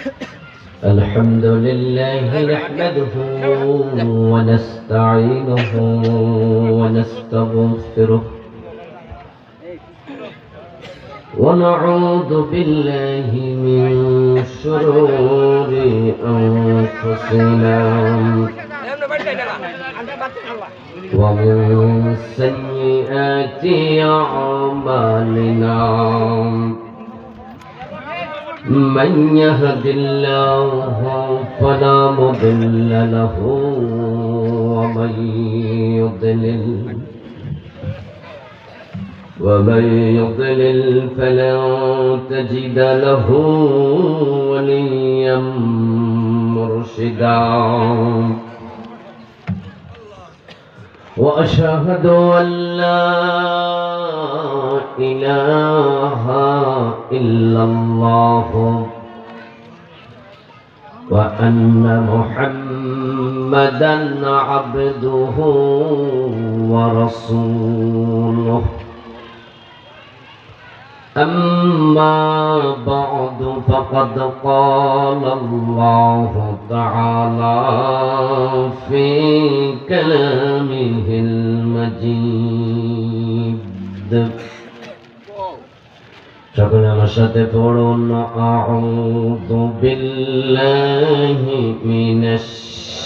الحمد لله نحمده ونستعينه ونستغفره ونعوذ بالله من شرور أنفسنا ومن سيئات أعمالنا من يهد الله فلا مضل له ومن يضلل فلن تجد له وليا مرشدا وأشهد أن لا إله إلا الله وأن محمدا عبده ورسوله أما بعد فقد قال الله تعالى في كلامه المجيد সকলে আমার সাথে পড়ুন আউযু বিল্লাহি মিনাশ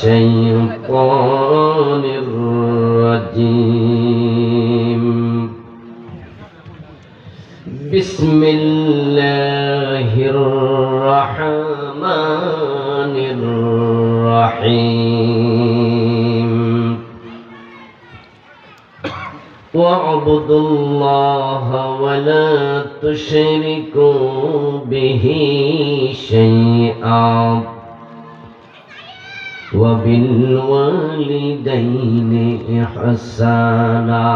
শাইতানির রাজীম বিসমিল্লাহির রহমানির রহিম واعبدوا الله ولا تشركوا به شيئا وبالوالدين إحسانا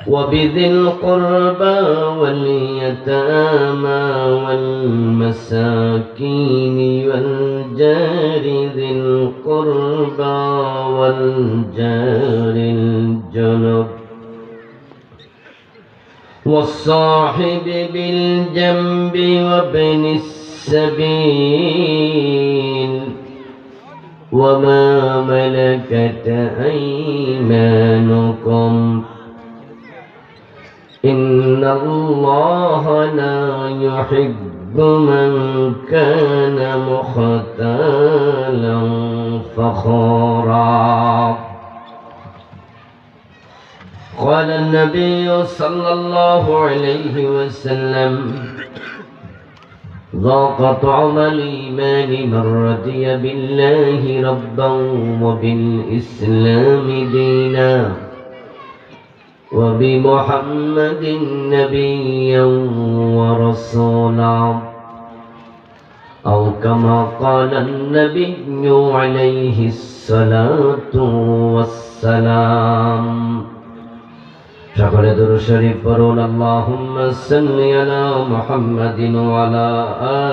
وبذي القربى واليتامى والمساكين والجار ذي القربى والجار الجنب والصاحب بالجنب وابن السبيل وما ملكت أيمانكم إن الله لا يحب من كان مختالا فخورا قال النبي صلى الله عليه وسلم ذاق طعم الإيمان من رضي بالله ربا وبالإسلام دينا وبمحمد نبيا ورسولا أو كما قال النبي عليه الصلاة والسلام সকলে দুরূদ শরীফ পড়ুন আল্লাহুম্মা সাল্লি আলা মুহাম্মাদিন ওয়া আলা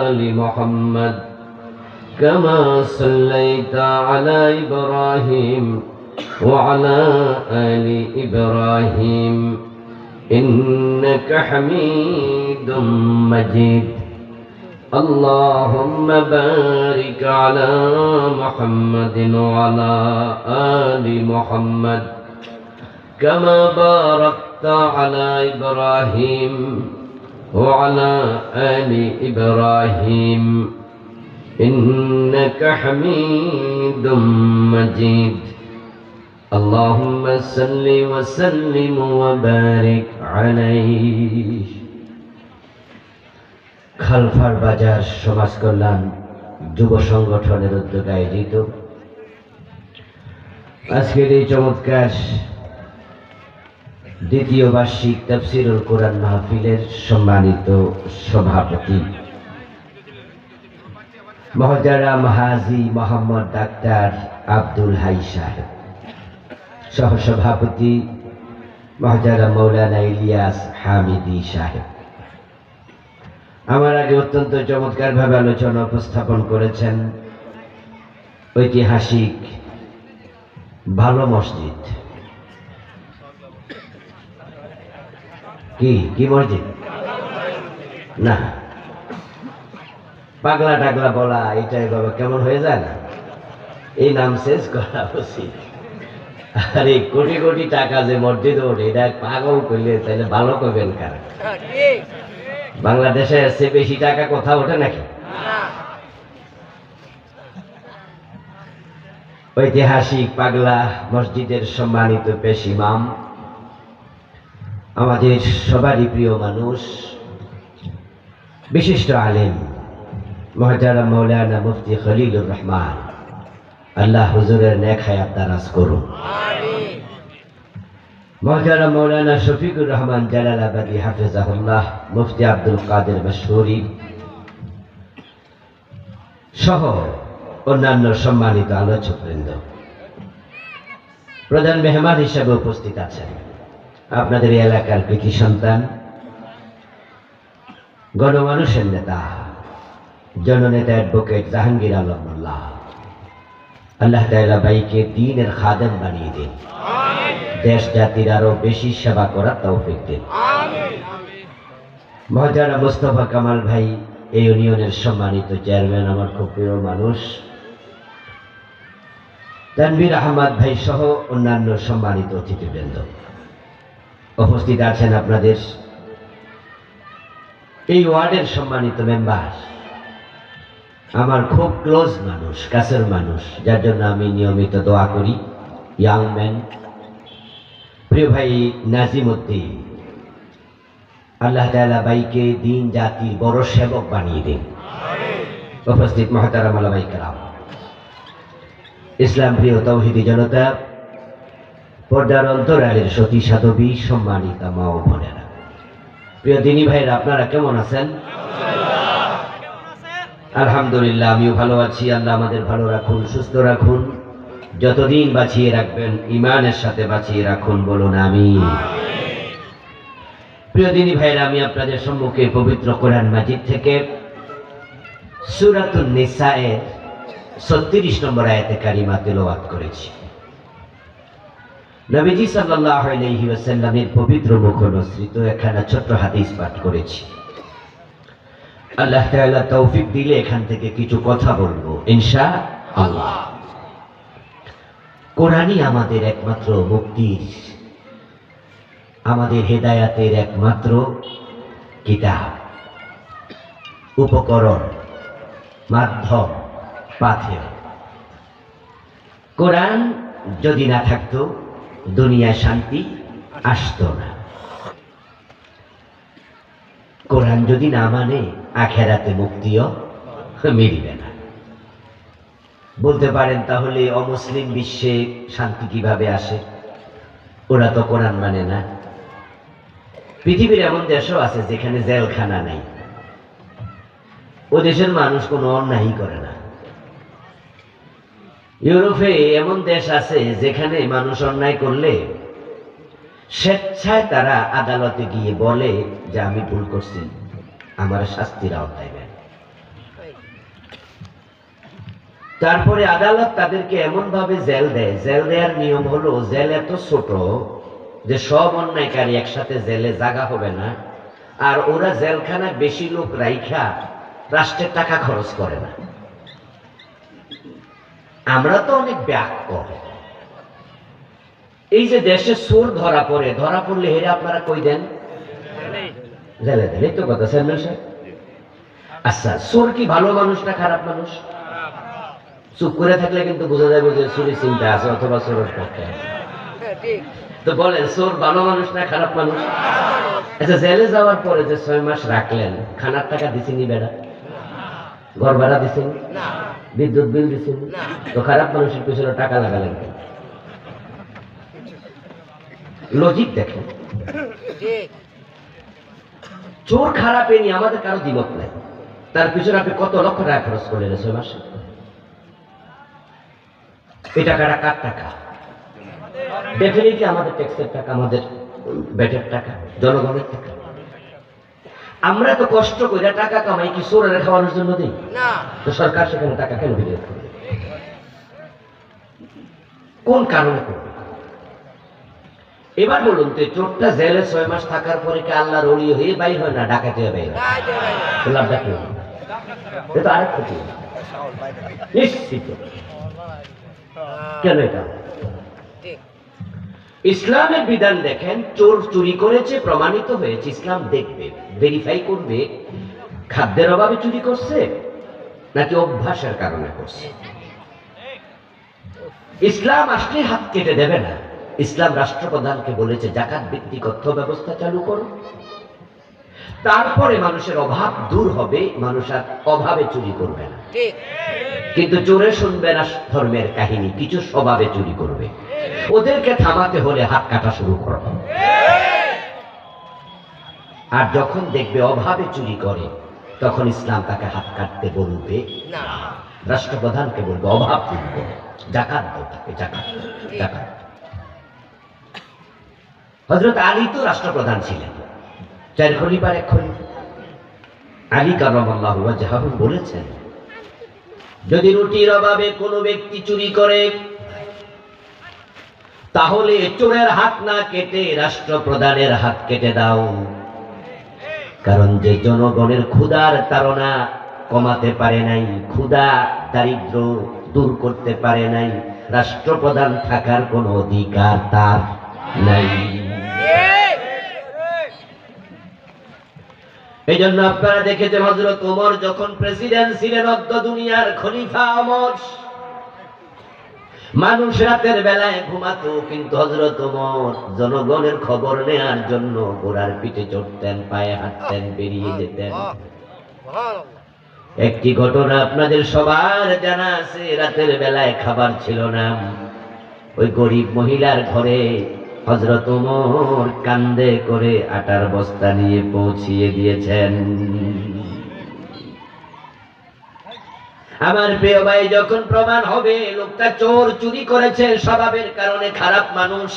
আলি মুহাম্মাদ কামা সাল্লাইতা আলা ইব্রাহিম وعلى آل إبراهيم إنك حميد مجيد اللهم بارك على محمد وعلى آل محمد كما باركت على إبراهيم وعلى آل إبراهيم إنك حميد مجيد اللهم صل وسلم وبارك عليه খালফার বাজার সমাজ কল্যাণ যুব সংগঠনের উদ্যোগে আয়োজিত আজকের এই চমৎকার দ্বিতীয় বার্ষিক তাফসীরুল কোরআন মাহফিলের সম্মানিত সভাপতি মহতারাম হাজী মোহাম্মদ ডাক্তার আব্দুল হাই সাহেব, সহসভাপতি মহতারাম মৌলানা ইলিয়াস হামিদি সাহেব, আমার আগে অত্যন্ত চমৎকারভাবে আলোচনা উপস্থাপন করেছেন ঐতিহাসিক ভালো মসজিদ। কি কি মসজিদ? না, পাগলা টাগলা বলা এটাই বাবা কেমন হয়ে যায় না? এই নাম শেষ করা উচিত। আরে কোটি কোটি টাকা যে মসজিদে ওঠে এটা পাগল করলে তাহলে ভালো করবেন কারা? বাংলাদেশে এসে বেশি টাকা কোথাও ওঠে নাকি? ঐতিহাসিক পাগলা মসজিদের সম্মানিত পেশ ইমাম, আমাদের সবারই প্রিয় মানুষ, বিশিষ্ট আলেম মুহতারাম মাওলানা মুফতি খলিলুর রহমান, আল্লাহ হুজুরের নেক হায়াত দারাজ করুন। মুহতারাম মাওলানা শফিকুর রহমান জালালাবাদী হাফিজাহুল্লাহ, মুফতি আব্দুল কাদের মশহুরি সহ অন্যান্য সম্মানিত আলোচকবৃন্দ, প্রধান মেহমান হিসেবে উপস্থিত আছেন আপনাদের এলাকার কৃতি সন্তান, গণমানুষের নেতা, জননেতা অ্যাডভোকেট জাহাঙ্গীর আলম মোল্লা। আল্লাহ তাআলা ভাইকে দ্বীনের খাদেম বানিয়ে দিন, দেশ জাতির আরো বেশি সেবা করার তৌফিক দিন। মহাজারা মোস্তফা কামাল ভাই, এই ইউনিয়নের সম্মানিত চেয়ারম্যান, আমার খুব প্রিয় মানুষ, তানভীর আহমদ ভাই সহ অন্যান্য সম্মানিত অতিথিবৃন্দ, উপস্থিত আছেন আপনাদের এই ওয়ার্ডের সম্মানিত মেম্বার, আমার খুব ক্লোজ মানুষ, কাছের মানুষ, যার জন্য আমি নিয়মিত দোয়া করি, ইয়াং ম্যান, প্রিয় ভাই নাজিম উদ্দিন। আল্লাহ তাআলা ভাইকে দিন জাতির বড় সেবক বানিয়ে দিন। উপস্থিত মুহতারাম উলামায়ে কেরাম, ইসলাম প্রিয় তাওহীদি জনতা, পর্দার অন্তরালের সতী সাধবী, সম্মানিতা মা ও বোনেরা, প্রিয় দিনী ভাইরা, আপনারা কেমন আছেন? আলহামদুলিল্লাহ, আমিও ভালো আছি। আল্লাহ আমাদের ভালো রাখুন, সুস্থ রাখুন, যতদিন বাঁচিয়ে রাখবেন ঈমানের সাথে বাঁচিয়ে রাখুন, বলুন আমিন। প্রিয় দিনী ভাইরা, আমি আপনাদের সম্মুখে পবিত্র কোরআন মাজিদ থেকে সূরাতুন নিসায়ের 36 নম্বর আয়াতে কারিমা তেলাওয়াত করেছি। নবীজি সাল্লাল্লাহু আলাইহি ওয়াসাল্লামের পবিত্র মুখনসৃত একখানা ছোট্ট হাদিস পাঠ করেছি। আল্লাহ তাআলা তৌফিক দিলে এখান থেকে কিছু কথা বলবো ইনশাআল্লাহ। কোরআনই আমাদের একমাত্র মুক্তির, আমাদের হেদায়াতের একমাত্র কিতাব, উপকরণ, মাধ্যম, পাথেয়। কোরআন যদি না থাকতো দুনিয়ায় শান্তি আসতো না। কোরআন যদি না মানে আখেরাতে মুক্তিও মিলবে না। বলতে পারেন তাহলে অমুসলিম বিশ্বে শান্তি কিভাবে আসে? ওরা তো কোরআন মানে না। পৃথিবীর এমন দেশও আছে যেখানে জেলখানা নাই, ও দেশের মানুষ কোনো অন্যায় করে না। ইউরোপে এমন দেশ আছে যেখানে মানুষ অন্যায় করলে স্বেচ্ছায় তারা আদালতে গিয়ে বলে যে আমি ভুল করছি, আমার শাস্তির আওতায় নেন। তারপরে আদালত তাদেরকে এমন ভাবে জেল দেয়, জেল দেওয়ার নিয়ম হলো জেল এত ছোট যে সব অন্যায়কারী একসাথে জেলে জায়গা হবে না, আর ওরা জেলখানায় বেশি লোক রাইখা রাষ্ট্রের টাকা খরচ করে না। আমরা তো অনেক ব্যাক। এই যে দেশে চোর ধরা পড়লে হেরে আপনারা কই দেন? জেলে দেন। এই তো কথা চেয়ারম্যান সাহেব। আচ্ছা, চোর কি ভালো মানুষ না খারাপ মানুষ? চুপ করে থাকলে কিন্তু বোঝা যাবে যে চুরি চিন্তা আছে অথবা চোরের পক্ষে আছে। তো বলেন, চোর ভালো মানুষ না খারাপ মানুষ? আচ্ছা, জেলে যাওয়ার পরে যে 6 মাস রাখলেন, খানার টাকা দিছেনি? বেড়া ঘর ভাড়া দিছেন? বিদ্যুৎ বিল দিছেন? তো খারাপ মানুষের পিছনে টাকা লাগালেন কেন? লজিক দেখেন। চোর খারাপ এ নিয়ে আমাদের কারো দ্বিমত নাই। তার পিছনে আপনি কত লক্ষ টাকা খরচ করলেন 6 মাসে? এই টাকাটা কার টাকা? ডেফিনেটলি আমাদের ট্যাক্সের টাকা, আমাদের ব্যাটের টাকা, জনগণের টাকা। আমরা তো কষ্ট করে টাকা কামাই কি চোরের খাওয়ানোর জন্য দিই না? তো সরকার সেখানে টাকা কেন বিনিয়োগ করবে? কোন কারণে করবে? এবার বলুন তো, চোরটা জেলে 6 মাস থাকার পরে কি আল্লাহর ওলি হয়ে বাইর হয় না ডাকাতি হয়ে বাইর হয়? লাভটা কি? এটা আরেক ক্ষতি নিশ্চিত। কেন এটা? ইসলামের বিধান দেখেন, চোর চুরি করেছে প্রমাণিত হয়েছে, ইসলাম দেখবে, ভেরিফাই করবে খাদ্যের অভাবে চুরি করছে নাকি অভ্যাসের কারণে করছে। ইসলাম আসলে হাত কেটে দেবে না। ইসলাম রাষ্ট্রপ্রধানকে বলেছে জাকাত ভিত্তিক অর্থ ব্যবস্থা চালু করো, তারপরে মানুষের অভাব দূর হবে, মানুষ আর অভাবে চুরি করবে না। কিন্তু চোরে শুনবে না ধর্মের কাহিনী, কিছু স্বভাবে চুরি করবে। ওদেরকে থামাতে হলে হাত কাটা শুরু করো। আর যখন দেখবে অভাবে চুরি করে, তখন ইসলাম তাকে হাত কাটতে বলবে না। রাষ্ট্রপ্রধানকে বলবে অভাব দূর করো, জাকাত দাও তাকে, জাকাত জাকাত। হযরত আলী তো রাষ্ট্রপ্রধান ছিলেন, 4 খলিফার 1 খলিফা। আলী কারামাল্লাহু ওয়াজহাহু বলেছেন, যদি রুটির অভাবে কোনো ব্যক্তি চুরি করে, তাহলে চোরের হাত না কেটে রাষ্ট্রপ্রধানের হাত কেটে দাও। কারণ যে জনগণের ক্ষুধার তাড়না কমাতে পারে নাই, ক্ষুধা দারিদ্র দূর করতে পারে নাই, রাষ্ট্রপ্রধান থাকার কোনো অধিকার তার নাই। এই জন্য আপনারা দেখেছেন হযরত ওমর যখন প্রেসিডেন্ট ছিলেন, অর্ধ দুনিয়ার খলিফা ওমর, মানুষ রাতের বেলায় ঘুমাতো, কিন্তু হযরত ওমর জনগণের খবর নেয়ার জন্য ঘোড়ার পিঠে চড়তেন, পায়ে হাঁটতেন, বেরিয়ে যেতেন। একটি ঘটনা আপনাদের সবার জানা আছে, রাতের বেলায় খাবার ছিল না, ওই গরিব মহিলার ঘরে হযরত ওমর কান্দে করে আটার বস্তা নিয়ে পৌঁছিয়ে দিয়েছেন। আমার প্রিয় ভাই, যখন প্রমাণ হবে লোকটা চোর, চুরি করেছে স্বভাবের কারণে, খারাপ মানুষ,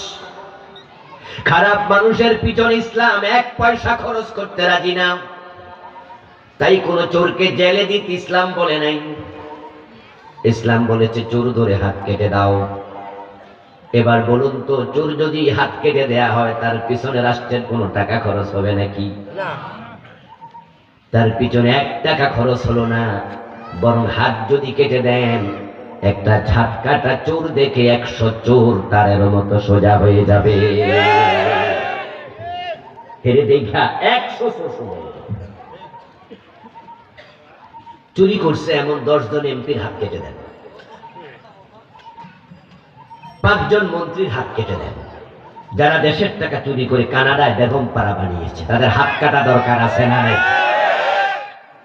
খারাপ মানুষের পিছনে ইসলাম 1 পয়সা খরচ করতে রাজি না। তাই কোন চোরকে জেলে দিতে ইসলাম বলে নাই। ইসলাম বলেছে চোর ধরে হাত কেটে দাও। এবার বলুন তো, চোর যদি হাত কেটে দেয়া হয়, তার পিছনে রাষ্ট্রের কোনো টাকা খরচ হবে নাকি? না, তার পিছনে 1 টাকা খরচ হলো না। বরং হাত যদি কেটে দেন, একটা ঝাটকাটা চোর দেখে 100 চোর তারের মতো সোজা হয়ে যাবে। হেরে দেখা 100 চোর সোজা হয়ে যাবে। চুরি করছে এমন 10 জন এমপির হাত কেটে দেন, 5 জন মন্ত্রীর হাত কেটে দেন। যারা দেশের টাকা চুরি করে কানাডায় বেগম পাড়া বানিয়েছে, তাদের হাত কাটা দরকার আছে না নাই?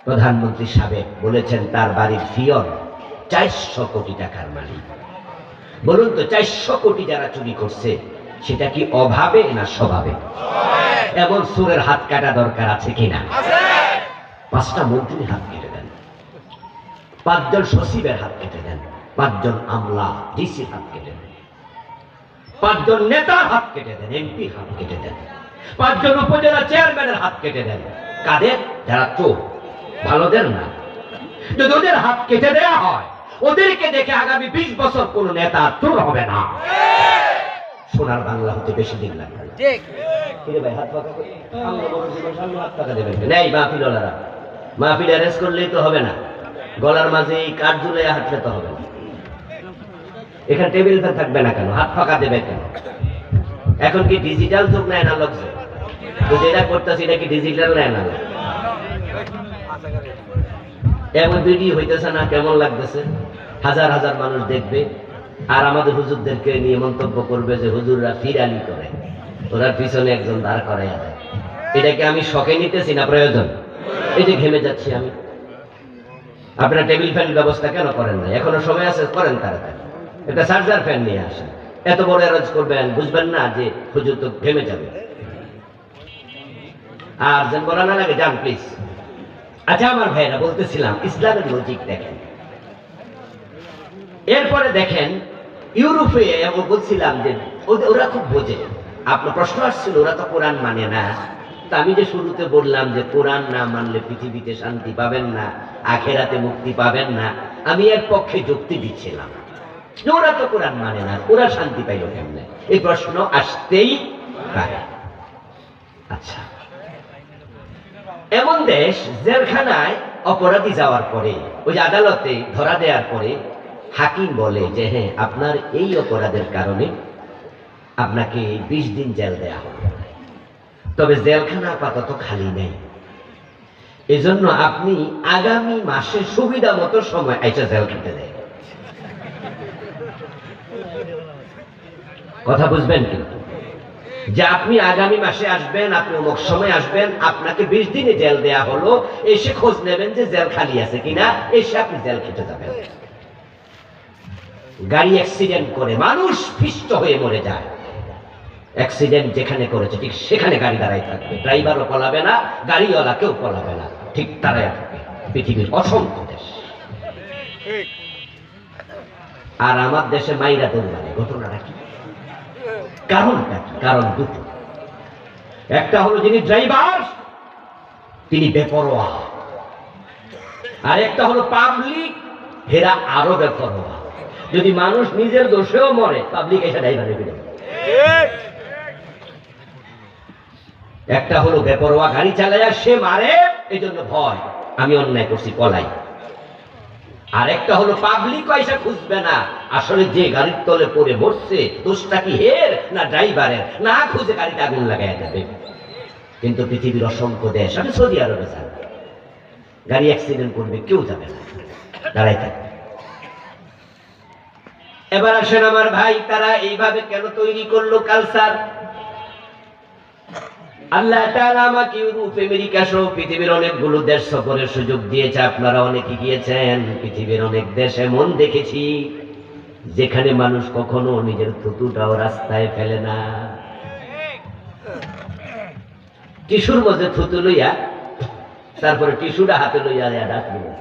প্রধানমন্ত্রী সাবেক বলেছেন তার বাড়ির ফিয়ন 400 কোটি টাকার মালিক। বলুন তো, 400 কোটি যারা চুরি করছে, সেটা কি অভাবে না স্বভাবে? এমন চোরের হাত কাটা দরকার আছে কিনা? 5টা মন্ত্রীর হাত কেটে দেন, 5 জন সচিবের হাত কেটে দেন, 5 জন আমলা ডিসির হাত কেটে দেন, 5 জন নেতার হাত কেটে দেন, এমপির হাত কেটে দেন, 5 জন উপজেলা চেয়ারম্যানের হাত কেটে দেন। কাদের? যারা চোর, ভালোদের না। যদি ওদের হাত কেটে দেয়া হয়, ওদেরকে দেখে আগামী 20 বছর কোন নেতা চোর হবে না। সোনার বাংলা হতে বেশি দিন লাগবে না। ঠিক কিরে ভাই, হাত পাকা করে আমরা বলছিলাম সামনে হাত পাকা দেবেন না। এই মাহফিলওয়ালারা, মাহফিল অ্যারেঞ্জ করলেই তো হবে না, গলার মাঝে কাঠ ঝুলে হাঁটলে তো হবে না। এখানে টেবিল ফ্যান থাকবে না কেন? হাত ফাঁকা দেবে কেন? এখন কি ডিজিটাল যুগ না অ্যানালগ যুগ? তো যেটা করতেছি এটা কি ডিজিটাল না অ্যানালগ? এমন ভিডিও হইতেছে না? কেমন লাগতেছে? হাজার হাজার মানুষ দেখবে, আর আমাদের হুজুরদেরকে নিয়ে মন্তব্য করবে যে হুজুররা ফিরালি করে, ওরা পিছনে একজন দাঁড় করাইয়া দেয়। এটাকে আমি শখে নিতেছি না প্রয়োজন? এটা ঘেমে যাচ্ছি আমি। আপনারা টেবিল ফ্যান ব্যবস্থা কেন করেন না? এখনো সময় আছে, করেন তাড়াতাড়ি। একটা চার্জার ফ্যান নিয়ে আসেন। এত বড় এরজ করবেন, বুঝবেন না যে হুজুর তো ঘেমে যাবে। আর যেন বলা না লাগে, যান প্লিজ। আচ্ছা আমার ভাইরা, বলতেছিলাম ইসলামের লজিক দেখেন। এরপরে দেখেন ইউরোপে, আমি বলছিলাম যে ওরা খুব বোঝে। আপনার প্রশ্ন আসছিল ওরা তো কোরআন মানে না। তা আমি যে শুরুতে বললাম যে কোরআন না মানলে পৃথিবীতে শান্তি পাবেন না, আখেরাতে মুক্তি পাবেন না, আমি এর পক্ষে যুক্তি দিচ্ছিলাম। ওরা তো কোরআন মানে না, ওরা শান্তি পাইল কেমনে? এই প্রশ্ন আসতেই পারে। আচ্ছা, এমন দেশ জেলখানায় অপরাধী যাওয়ার পরে ওই আদালতে ধরা দেওয়ার পরে হাকিম বলে যে হ্যাঁ আপনার এই অপরাধের কারণে আপনাকে 20 দিন জেল দেয়া হবে, তবে জেলখানা আপাতত খালি নেই, এজন্য আপনি আগামী মাসে সুবিধা মতো সময় আইসা জেল খেতে দেয়। কথা বুঝবেন কিন্তু যে আপনি আগামী মাসে আসবেন, আপনি অমুক সময় আসবেন, আপনাকে 20 দিনে জেল দেয়া হলো, এসে খোঁজ নেবেন যে জেল খালি আছে কিনা, এসে আপনি জেল খেতে যাবেন। গাড়ি অ্যাক্সিডেন্ট করে মানুষ পিষ্ট হয়ে মরে যায়, অ্যাক্সিডেন্ট যেখানে করেছে ঠিক সেখানে গাড়ি দাঁড়াই থাকবে, ড্রাইভারও পলাবে না, গাড়িওয়ালা কেউ পলাবে না, ঠিক দাঁড়ায় থাকবে। পৃথিবীর অসংখ্য দেশ, আর আমার দেশে মাইরা দৌড়াবে। ঘটনাটা কি, কারণটা কি? কারণ দুটো। একটা হলো যিনি ড্রাইভার তিনি বেপরোয়া, আর একটা হলো পাবলিক, হেরা আরো বেপরোয়া। যদি মানুষ নিজের দোষেও মরে, পাবলিক এসে ড্রাইভারে ফিরে। একটা হলো বেপরোয়া গাড়ি চালায় সে মারে, এই জন্য ভয়, আমি অন্যায় করছি পলাই। আর একটা হলো পাবলিক পয়সা খুঁজবে না, আসলে যে গাড়ির তলে পড়ে মরছে দোষটা কি হের না ড্রাইভারের, না খুঁজে গাড়িতে আগুন লাগাই দেবে। কিন্তু পৃথিবীর অসংখ্য দেশ, আমি সৌদি আরবে যান, গাড়ি অ্যাক্সিডেন্ট করবে কেউ যাবে না, দাঁড়াই থাকবে। এবার আসেন আমার ভাই, তারা এইভাবে কেন তৈরি করলো কালচার? আল্লাহ তাআলা আমাকে ইউরোপ, আমেরিকা সহ পৃথিবীর অনেকগুলো দেশ সফরের সুযোগ দিয়েছে, আপনারা অনেকে গিয়েছেন। পৃথিবীর অনেক দেশে মন দেখেছি যেখানে মানুষ কখনো নিজের থুতুটাও রাস্তায় ফেলে না, টিস্যুর মধ্যে থুতু লইয়া তারপরে টিস্যুটা হাতে লইয়া ডাস্টবিনে।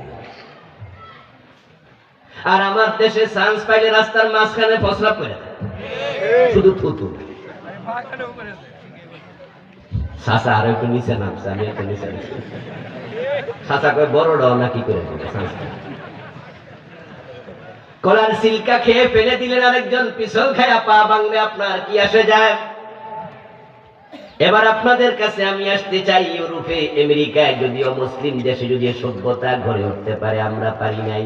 আর আমার দেশে চান্স পাইলে রাস্তার মাঝখানে প্রস্রাব করে শুধু থুতু। চাচা আর একটু নিচে নামছে, আমি একটু নিচে নামছি। চাচা কয় বড়টাও না কি করে কলার সিল্কা খেয়ে ফেলে দিলেন, আরেকজন পিছল খায়া পা ভাঙলে আপনার কি আসে যায়? এবার আপনাদের কাছে আমি আসতে চাই, ইউরোপে, আমেরিকায়, যদিও মুসলিম দেশে যদি সভ্যতা গড়ে উঠতে পারে, আমরা পারি নাই।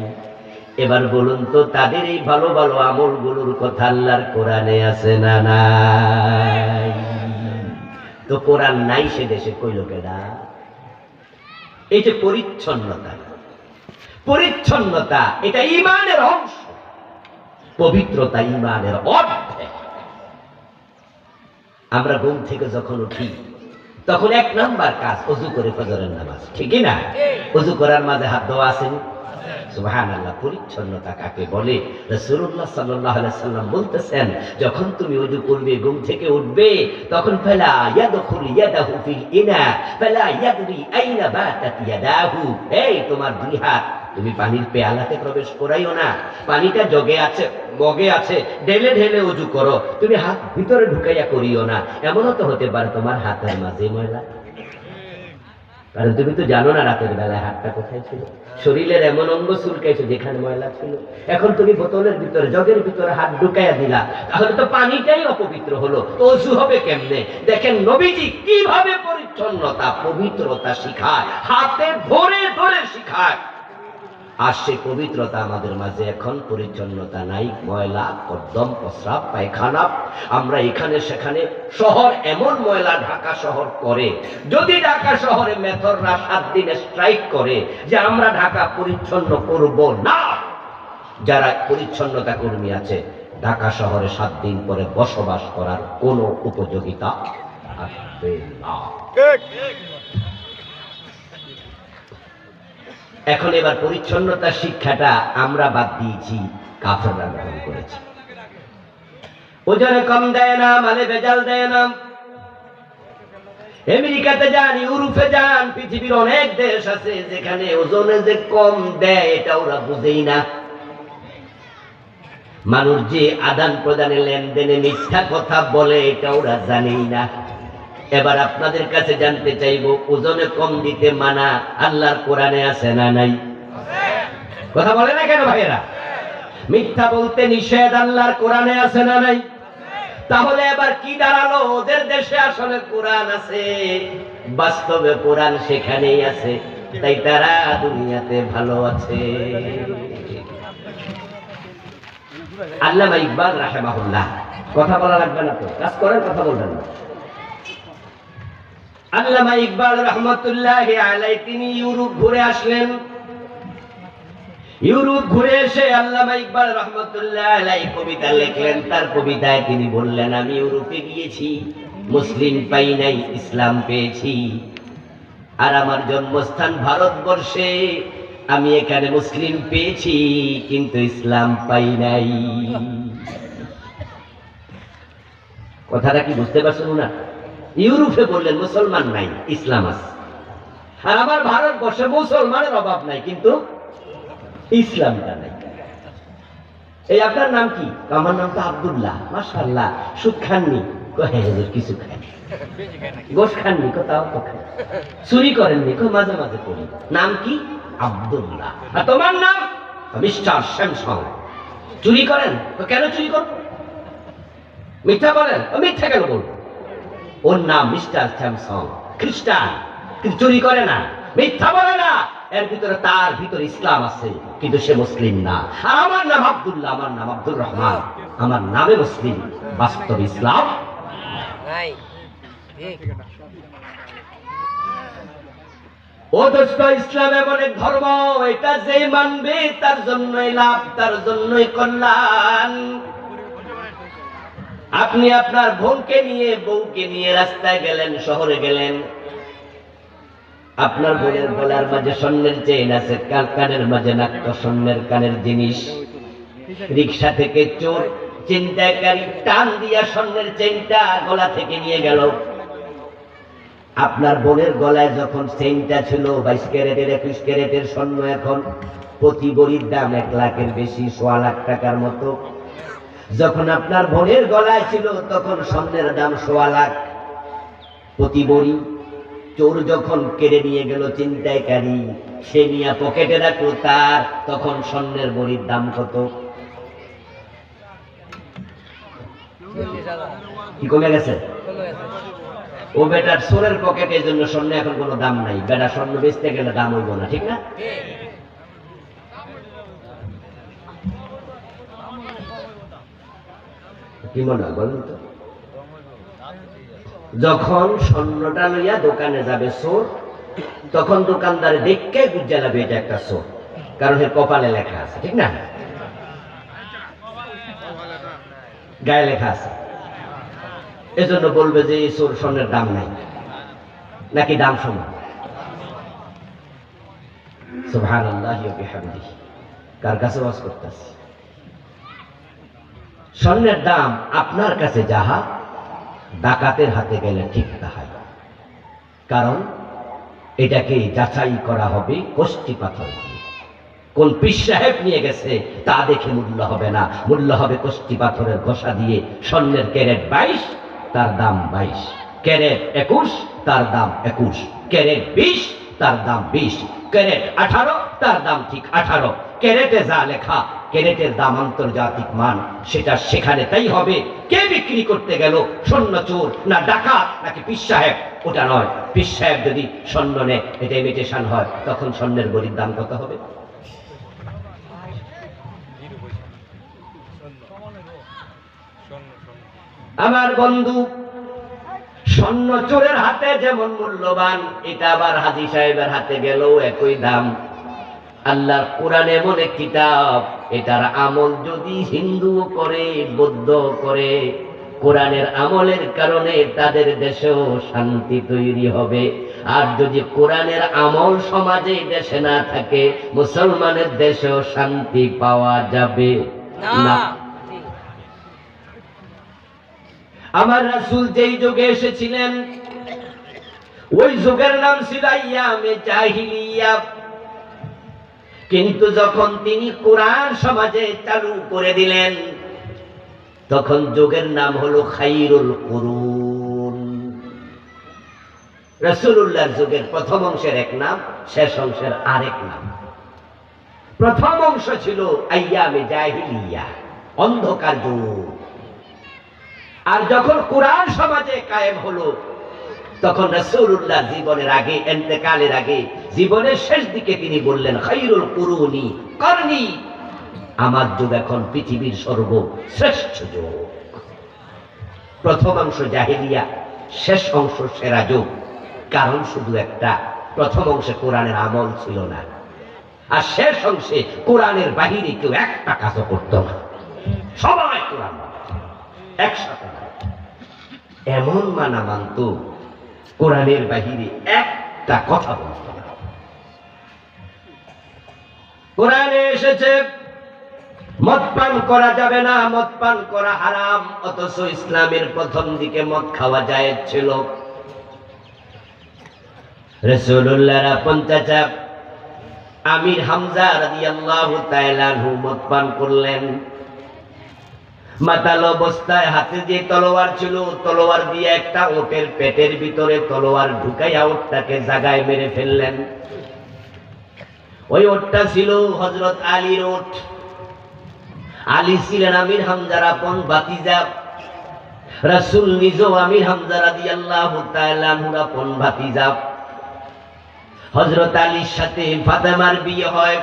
এবার বলুন তো, তাদের এই ভালো ভালো আমলগুলোর কথা আল্লাহর কোরআনে আছে না নাই? তো কোরআন নাই সে দেশে কইল কেডা? এই যে পরিচ্ছন্নতা, পরিচ্ছন্নতা এটা ঈমানের অংশ, পবিত্রতা ঈমানের অর্ধেক। আমরা ঘুম থেকে যখন উঠি তখন 1 নাম্বার কাজ ওযু করে ফজরের নামাজ, ঠিকই না? ওযু করার মাঝে হাত ধোয়া আছে, সুবহানাল্লাহ। পরিচ্ছন্নতা কাকে বলে? রাসূলুল্লাহ সাল্লাল্লাহু আলাইহি সাল্লাম বলতেছেন, যখন তুমি ওযু করবে, ঘুম থেকে উঠবে, তখন ফালা ইয়াদখুল ইয়াদাহু ফিল ইনা ফালা ইয়াদরি আইনা বাতাত ইয়াদাহু। এই তোমার দুই হাত তুমি পানির পেয়ালাতে প্রবেশ করাইও না, পানিটা জগে আছে, মগে আছে, ঢেলে ঢেলে ওযু করো, তুমি হাত ভিতরে ঢুকাইয়া করিও না। এমনও তো হতে পারে তোমার হাতের মাঝে ময়লা, কারণ তুমি তো জানো না রাতের বেলায় হাতটা কোথায় ছিল, শরীরের এমন অঙ্গ চুলকাইছো যেখানে ময়লা ছিল। এখন তুমি বোতলের ভিতরে, জগের ভিতরে হাত ঢুকাইয়া দিলা, তাহলে তো পানিটাই অপবিত্র হলো, তো ওযু হবে কেমনে? দেখেন নবীজি কিভাবে পরিচ্ছন্নতা, পবিত্রতা শিখায়, হাতে ধরে ধরে শিখায়। আর সে পবিত্রতা আমাদের মাঝে এখন পরিচ্ছন্নতা নাই, ময়লা, কর্দম, প্রস্রাব, পায়খানা, আমরা এখানে সেখানে। শহর এমন ময়লা ঢাকা শহর করে, যদি ঢাকা শহরে মেথররা 7 দিনে স্ট্রাইক করে যে আমরা ঢাকা পরিচ্ছন্ন করব না, যারা পরিচ্ছন্নতা কর্মী আছে, ঢাকা শহরে 7 দিন পরে বসবাস করার কোনো উপযোগিতা থাকবে না। এখন এবার পরিচ্ছন্নতার শিক্ষাটা আমরা বাদ দিয়েছি, কাফেররা গ্রহণ করেছে। ওজনে কম দেয় না, মালে ভেজাল দেয় না। আমেরিকাতে যান, ইউরোপে যান, পৃথিবীর অনেক দেশ আছে যেখানে ওজনে যে কম দেয় এটা ওরা বুঝেই না। মানুষ যে আদান প্রদানে, লেনদেনে মিথ্যা কথা বলে এটা ওরা জানেই না। এবার আপনাদের কাছে জানতে চাইবো, ওজনে কম দিতে মানা আল্লাহর কোরআনে আছে না নাই? কথা বলে না কেন ভাইয়েরা? মিথ্যা বলতে নিষেধ আল্লাহর কোরআনে আছে না নাই? তাহলে এবার কি দাঁড়ালো? ওদের দেশে আসলে কোরআন আছে, বাস্তবে কোরআন সেখানেই আছে, তাই তারা দুনিয়াতে ভালো আছে। আল্লামা ইকবাল রাহিমাহুল্লাহ, কথা বলা লাগবে না তো, কাজ করার কথা বলবেন না। আল্লামা ইকবাল রহমতুল্লাহি আলাইহি তিনি ইউরোপ ঘুরে আসলেন। ইউরোপ ঘুরে এসে আল্লামা ইকবাল রহমতুল্লাহি আলাইহি কবিতা লিখলেন। তার কবিতায় তিনি বললেন, আমি ইউরোপে গিয়েছি, মুসলিম পাই নাই, ইসলাম পেয়েছি। আর আমার জন্মস্থান ভারতবর্ষে, আমি এখানে মুসলিম পেয়েছি কিন্তু ইসলাম পাই নাই। কথাটা কি বুঝতে পারছেন না? ইউরোপে বললেন মুসলমান নাই, ইসলাম আছে। আর আমার ভারতবর্ষে মুসলমানের অভাব নাই কিন্তু ইসলামটা নাই। এই আপনার নাম কি? আমার নাম তো আব্দুল্লাহ। মাশাআল্লাহ, সুদ খাননি? কিছু খাই। গোশ খাননি? কোথাও তো খাই। চুরি করেননি? মাঝে মাঝে করি। নাম কি? আব্দুল্লাহ। আর তোমার নাম? Mister Samsung. চুরি করেন? তো কেন চুরি করবো? মিথ্যা বলেন? মিথ্যা কেন বলবো? ওর নাম মিস্টার স্যামসং, খ্রিস্টান, কিন্তু চুরি করে না, মিথ্যা বলে না। এর ভিতরে তার ভিতরে ইসলাম আছে কিন্তু সে মুসলিম না। আর আমার নাম আব্দুল্লাহ, আমার নাম আব্দুর রহমান, আমার নামে মুসলিম, বাস্তব ইসলাম নাই। ও দোস্ত, ইসলাম এমন এক ধর্ম, এটা যে মানবে তার জন্যই লাভ, তার জন্যই কল্যাণ। আপনি আপনার বোনকে নিয়ে, বউকে নিয়ে রাস্তায় গেলেন, শহরে গেলেন, আপনার বোনের গলার মাঝে স্বর্ণের চেইন আছে, কানের মাঝে নাকটা স্বর্ণের কানের জিনিস। রিক্সা থেকে চোর ছিনতাইকারী টান দিয়া স্বর্ণের চেইনটা গলা থেকে নিয়ে গেল। আপনার বোনের গলায় যখন চেইনটা ছিল 22 ক্যারেটের, 21 ক্যারেটের স্বর্ণ, এখন প্রতি ভরির দাম 1 লাখের বেশি, 1.25 লাখ টাকার মতো। যখন আপনার বোনের গলায় ছিল তখন স্বর্ণের দাম 1.25 লাখ প্রতি ভরি। চোর যখন কেড়ে নিয়ে গেল ছিনতাইকারী, সে নিয়ে পকেটে রাখলো তার, তখন স্বর্ণের ভরির দাম কত? কি কমে গেছে? ও বেটার চোরের পকেটে, এই জন্য স্বর্ণ এখন কোনো দাম নাই। বেটা স্বর্ণ বেচতে গেলে দাম হইব না, ঠিক না? কি মনে হয় বলুন তো? যখন স্বর্ণটা লইয়া দোকানে যাবে চোর, তখন দোকানদারে দেখে বুঝে যাবে এটা একটা চোর, কারণ এর কপালে লেখা আছে, ঠিক না? গায়ে লেখা আছে, এজন্য বলবে যে এই চোর, স্বর্ণের দাম নাই, নাকি দাম সমান। সুবহানাল্লাহি ওয়া বিহামদিহি। কার কাছে ওয়াজ করতেছি? স্বর্ণের দাম আপনার কাছে যাহা, ডাকাতের হাতে গেলে ঠিক তাহাই। কারণ এটাকে যাচাই করা হবে কষ্টি পাথর দিয়ে। কোন পীর সাহেব নিয়ে গেছে তা দেখে মূল্য হবে না, মূল্য হবে কষ্টি পাথরের ঘষা দিয়ে। স্বর্ণের ক্যারেট 22, তার দাম 22, ক্যারেট 21, তার দাম 21, ক্যারেট 20, তার দাম 20, ক্যারেট 18, তার দাম ঠিক 18। ক্যারেটে যা লেখা, ক্যারেটের দাম আন্তর্জাতিক মান, সেটা সেখানে তাই হবে। কে বিক্রি করতে গেল, স্বর্ণ চোর না ডাকাত নাকি পীর সাহেব, ওটা নয়। পীর সাহেব যদি স্বর্ণ নেয়, এটা ইমিটেশন হয়, তখন স্বর্ণের ভরির দাম কত হবে? আমার বন্ধু, স্বর্ণ চোরের হাতে যেমন মূল্যবান, এটা আবার হাজী সাহেবের হাতে গেলেও একই দাম। আল্লাহর কোরআন এমন এক কিতাব, এটার আমল যদি হিন্দু করে, বৌদ্ধ করে, কোরআনের আমলের কারণে তাদের দেশেও শান্তি তৈরি হবে। আর যদি কোরআনের আমল সমাজে দেশে না থাকে, মুসলমানের দেশেও শান্তি পাওয়া যাবে না। আমার রাসূল যেই যুগে এসেছিলেন, ওই যুগের নাম ছিল আইয়ামে জাহিলিয়া। কিন্তু যখন তিনি কোরআন সমাজে চালু করে দিলেন, তখন যুগের নাম হলো খাইরুল কুরুন। রাসূলুল্লাহর যুগের প্রথম অংশের এক নাম, শেষ অংশের আরেক নাম। প্রথম অংশ ছিল আইয়ামে জাহিলিয়া, অন্ধকার যুগ। আর যখন কোরআন সমাজে কায়েম হলো, তখন রাসূলুল্লাহ জীবনের আগে, ইন্তেকালের আগে, জীবনের শেষ দিকে তিনি বললেন, খায়রুল কুরুনি করনি, আমার যুগ এখন পৃথিবীর সর্বশ্রেষ্ঠ যুগ। প্রথম অংশ জাহেলিয়া, শেষ অংশ সেরা যুগ। কারণ শুধু একটা, প্রথম অংশে কোরআনের আমল ছিল না, আর শেষ অংশে কোরআনের বাহিরে কেউ একটা কাজও করত না, সবাই কোরআন একসাথে। এমন মানা মানত, কোরআনের বাহিরে একটা কথা বলত না। কোরআনে এসেছে মদ পান করা যাবে না, মদ পান করা হারাম, অথচ ইসলামের প্রথম দিকে মদ খাওয়া জায়েজ ছিল। রাসূলুল্লাহর আপন চাচা আমির হামজা রাদিয়াল্লাহু তাআলা আনহু মদ পান করলেন। মাতাল অবস্থায় হাতে যে তলোয়ার ছিল, তলোয়ার দিয়ে একটা ওটের পেটের ভিতরে তলোয়ার ঢুকাইয়া ওটটাকে জাগায় মেরে ফেললেন। ওই ওটটা ছিল হযরত আলীর ওট। আলী ছিলেন আমির হামজার আপন ভাতিজা, রাসূল নিজেও আমির হামজা রাদিয়াল্লাহু তাআলা আনহুর আপন ভাতিজা। হযরত আলীর সাথে ফাতেমার বিয়ে হয়।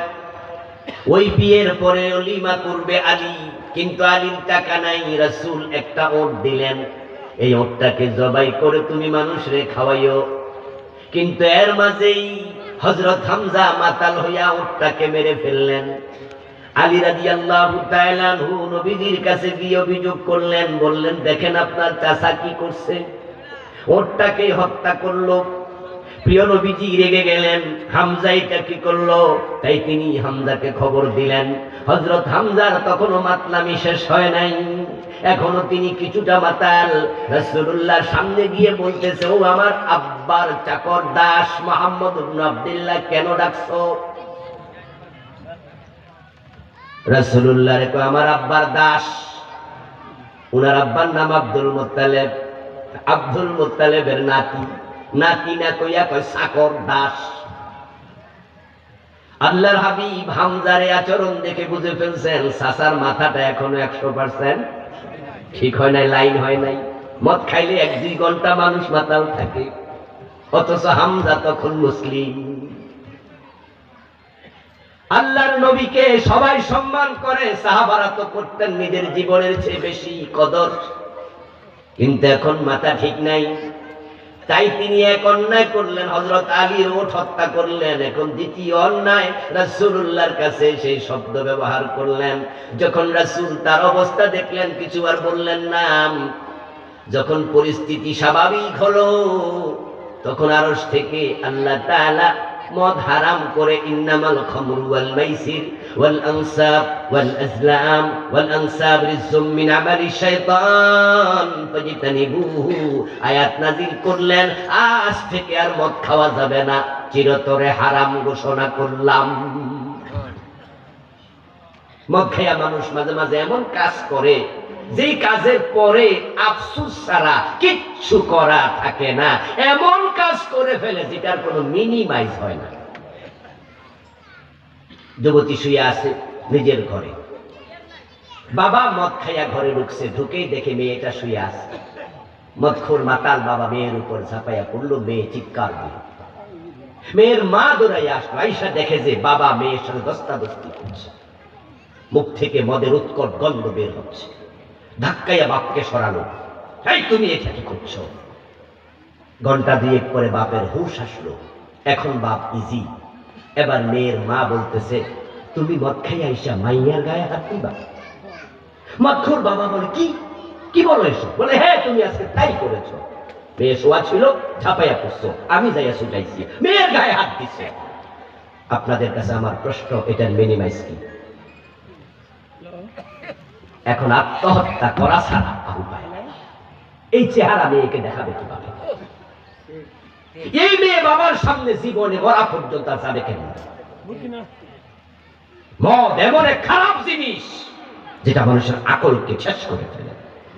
ওই বিয়ের পরে ওলিমা করবে আলী, কিন্তু আলীর টাকা নাই। রাসূল একটা ওট দিলেন, এই ওটটাকে জবাই করে তুমি মানুষরে খাওয়াইও। কিন্তু এর মাঝেই হযরত হামজা মাতাল হইয়া ওটটাকে মেরে ফেললেন। আলী রাদিয়াল্লাহু তাআলা আনহু নবীজির কাছে গিয়ে অভিযোগ করলেন, বললেন, দেখেন আপনার চাচা কি করছে, ওটটাকে হত্যা করলো। প্রিয় নবীজি রেগে গেলেন, হামজা এটা কি করলো? তাই তিনি হামজাকে খবর দিলেন। হযরত হামজার তখনও মাতলামি শেষ হয় নাই, এখনো তিনি কিছুটা মাতাল। রাসূলুল্লাহর সামনে গিয়ে বলতেছে, ও আমার আব্বার চাকর দাস মুহাম্মদ ইবনে আব্দুল্লাহ, কেন ডাকছো? রাসূলুল্লাহর কয়, আমার আব্বার দাস। উনার আব্বার নাম আব্দুল মুত্তালিব, আব্দুল মুত্তালিবের নাতি। নাতি না কইয়া কয় চাকর দাস। আল্লাহর হাবিব হামজার আচরণ দেখে বুঝে ফেলছেন চাচার মাথাটা এখনো 100% ঠিক হয় নাই, লাইন হয় নাই। মদ খাইলে 1-2 ঘন্টা মানুষ মাতাল থাকে, অথচ হামজা তখন মুসলিম। আল্লাহর নবীকে সবাই সম্মান করে, সাহাবারা তো করতেন নিজের জীবনের চেয়ে বেশি কদর, কিন্তু এখন মাথা ঠিক নাই। তাই তিনি এক অন্যায় করলেন, হযরত আলীর ওট হত্যা করলেন। এখন দ্বিতীয় অন্যায়, রাসূলুল্লাহর কাছে সেই শব্দ ব্যবহার করলেন। যখন রাসূল তার অবস্থা দেখলেন, কিছু আর বললেন না। যখন পরিস্থিতি স্বাভাবিক হলো, তখন আরশ থেকে আল্লাহ তাআলা মদ হারাম করে, ইন্নামাল খামরু ওয়াল মাইসির ওয়াল আনসাব ওয়াল আজলাম ওয়াল আনসাব রিজসুম মিন আমালি শাইতান ফাজতানিবুহু আয়াত নাযিল করলেন। আজ থেকে আর মদ খাওয়া যাবে না, চিরতরে হারাম ঘোষণা করলাম। মদ খায়া মানুষ মাঝে মাঝে এমন কাজ করে, যেই কাজের পরে আফসোস ছাড়া কিচ্ছু করা থাকে না, এমন কাজ করে ফেলে যেটার কোনো মিনিমাইজ হয় না। যুবতী শুয়ে আছে নিজের ঘরে, বাবা মদ খাইয়া ঘরে ঢুকছে, ঢুকেই দেখে মেয়েটা শুয়ে আছে। মদখোর মাতাল বাবা মেয়ের উপর ঝাঁপাইয়া পড়লো, মেয়ে চিৎকার দিল। মেয়ের মা দৌড়াইয়া আসলো, আইসা দেখে যে বাবা মেয়ের সাথে দস্তাদস্তি করছে, মুখ থেকে মদের উৎকট গন্ধ বের হচ্ছে। ধাক্কাইয়া বাপকে সরালো, এই তুমি এটা কি করছো? ঘন্টা 2 পরে বাপের হুঁশ আসলো, এখন বাপ ইজি। এবার মেয়ের মা বলতেছে, তুমি মদ খাইয়া আইসা মাইয়ার গায়ে হাত দিবা? মদখোর বাবা বলে, কি কি বলো এসব? বলে, হ্যাঁ তুমি আজকে তাই করেছো। মেয়ে শোয়া ছিল, ঝাঁপাইয়া পড়ছো, আমি যাইয়া ছুটাইছি, মেয়ের গায়ে হাত দিছে। আপনাদের কাছে আমার প্রশ্ন, এটার মিনিমাইজ কি? এখন আত্মহত্যা করা ছাড়া উপায় নাই। এই চেহারা মেয়েকে দেখাবে কিভাবে? এই মেয়ে বাবার সামনে জীবনে মরা পর্যন্ত যাবে কেন? মদ এমন এক খারাপ জিনিস যেটা মানুষের আকলকে শেষ করে ফেলে,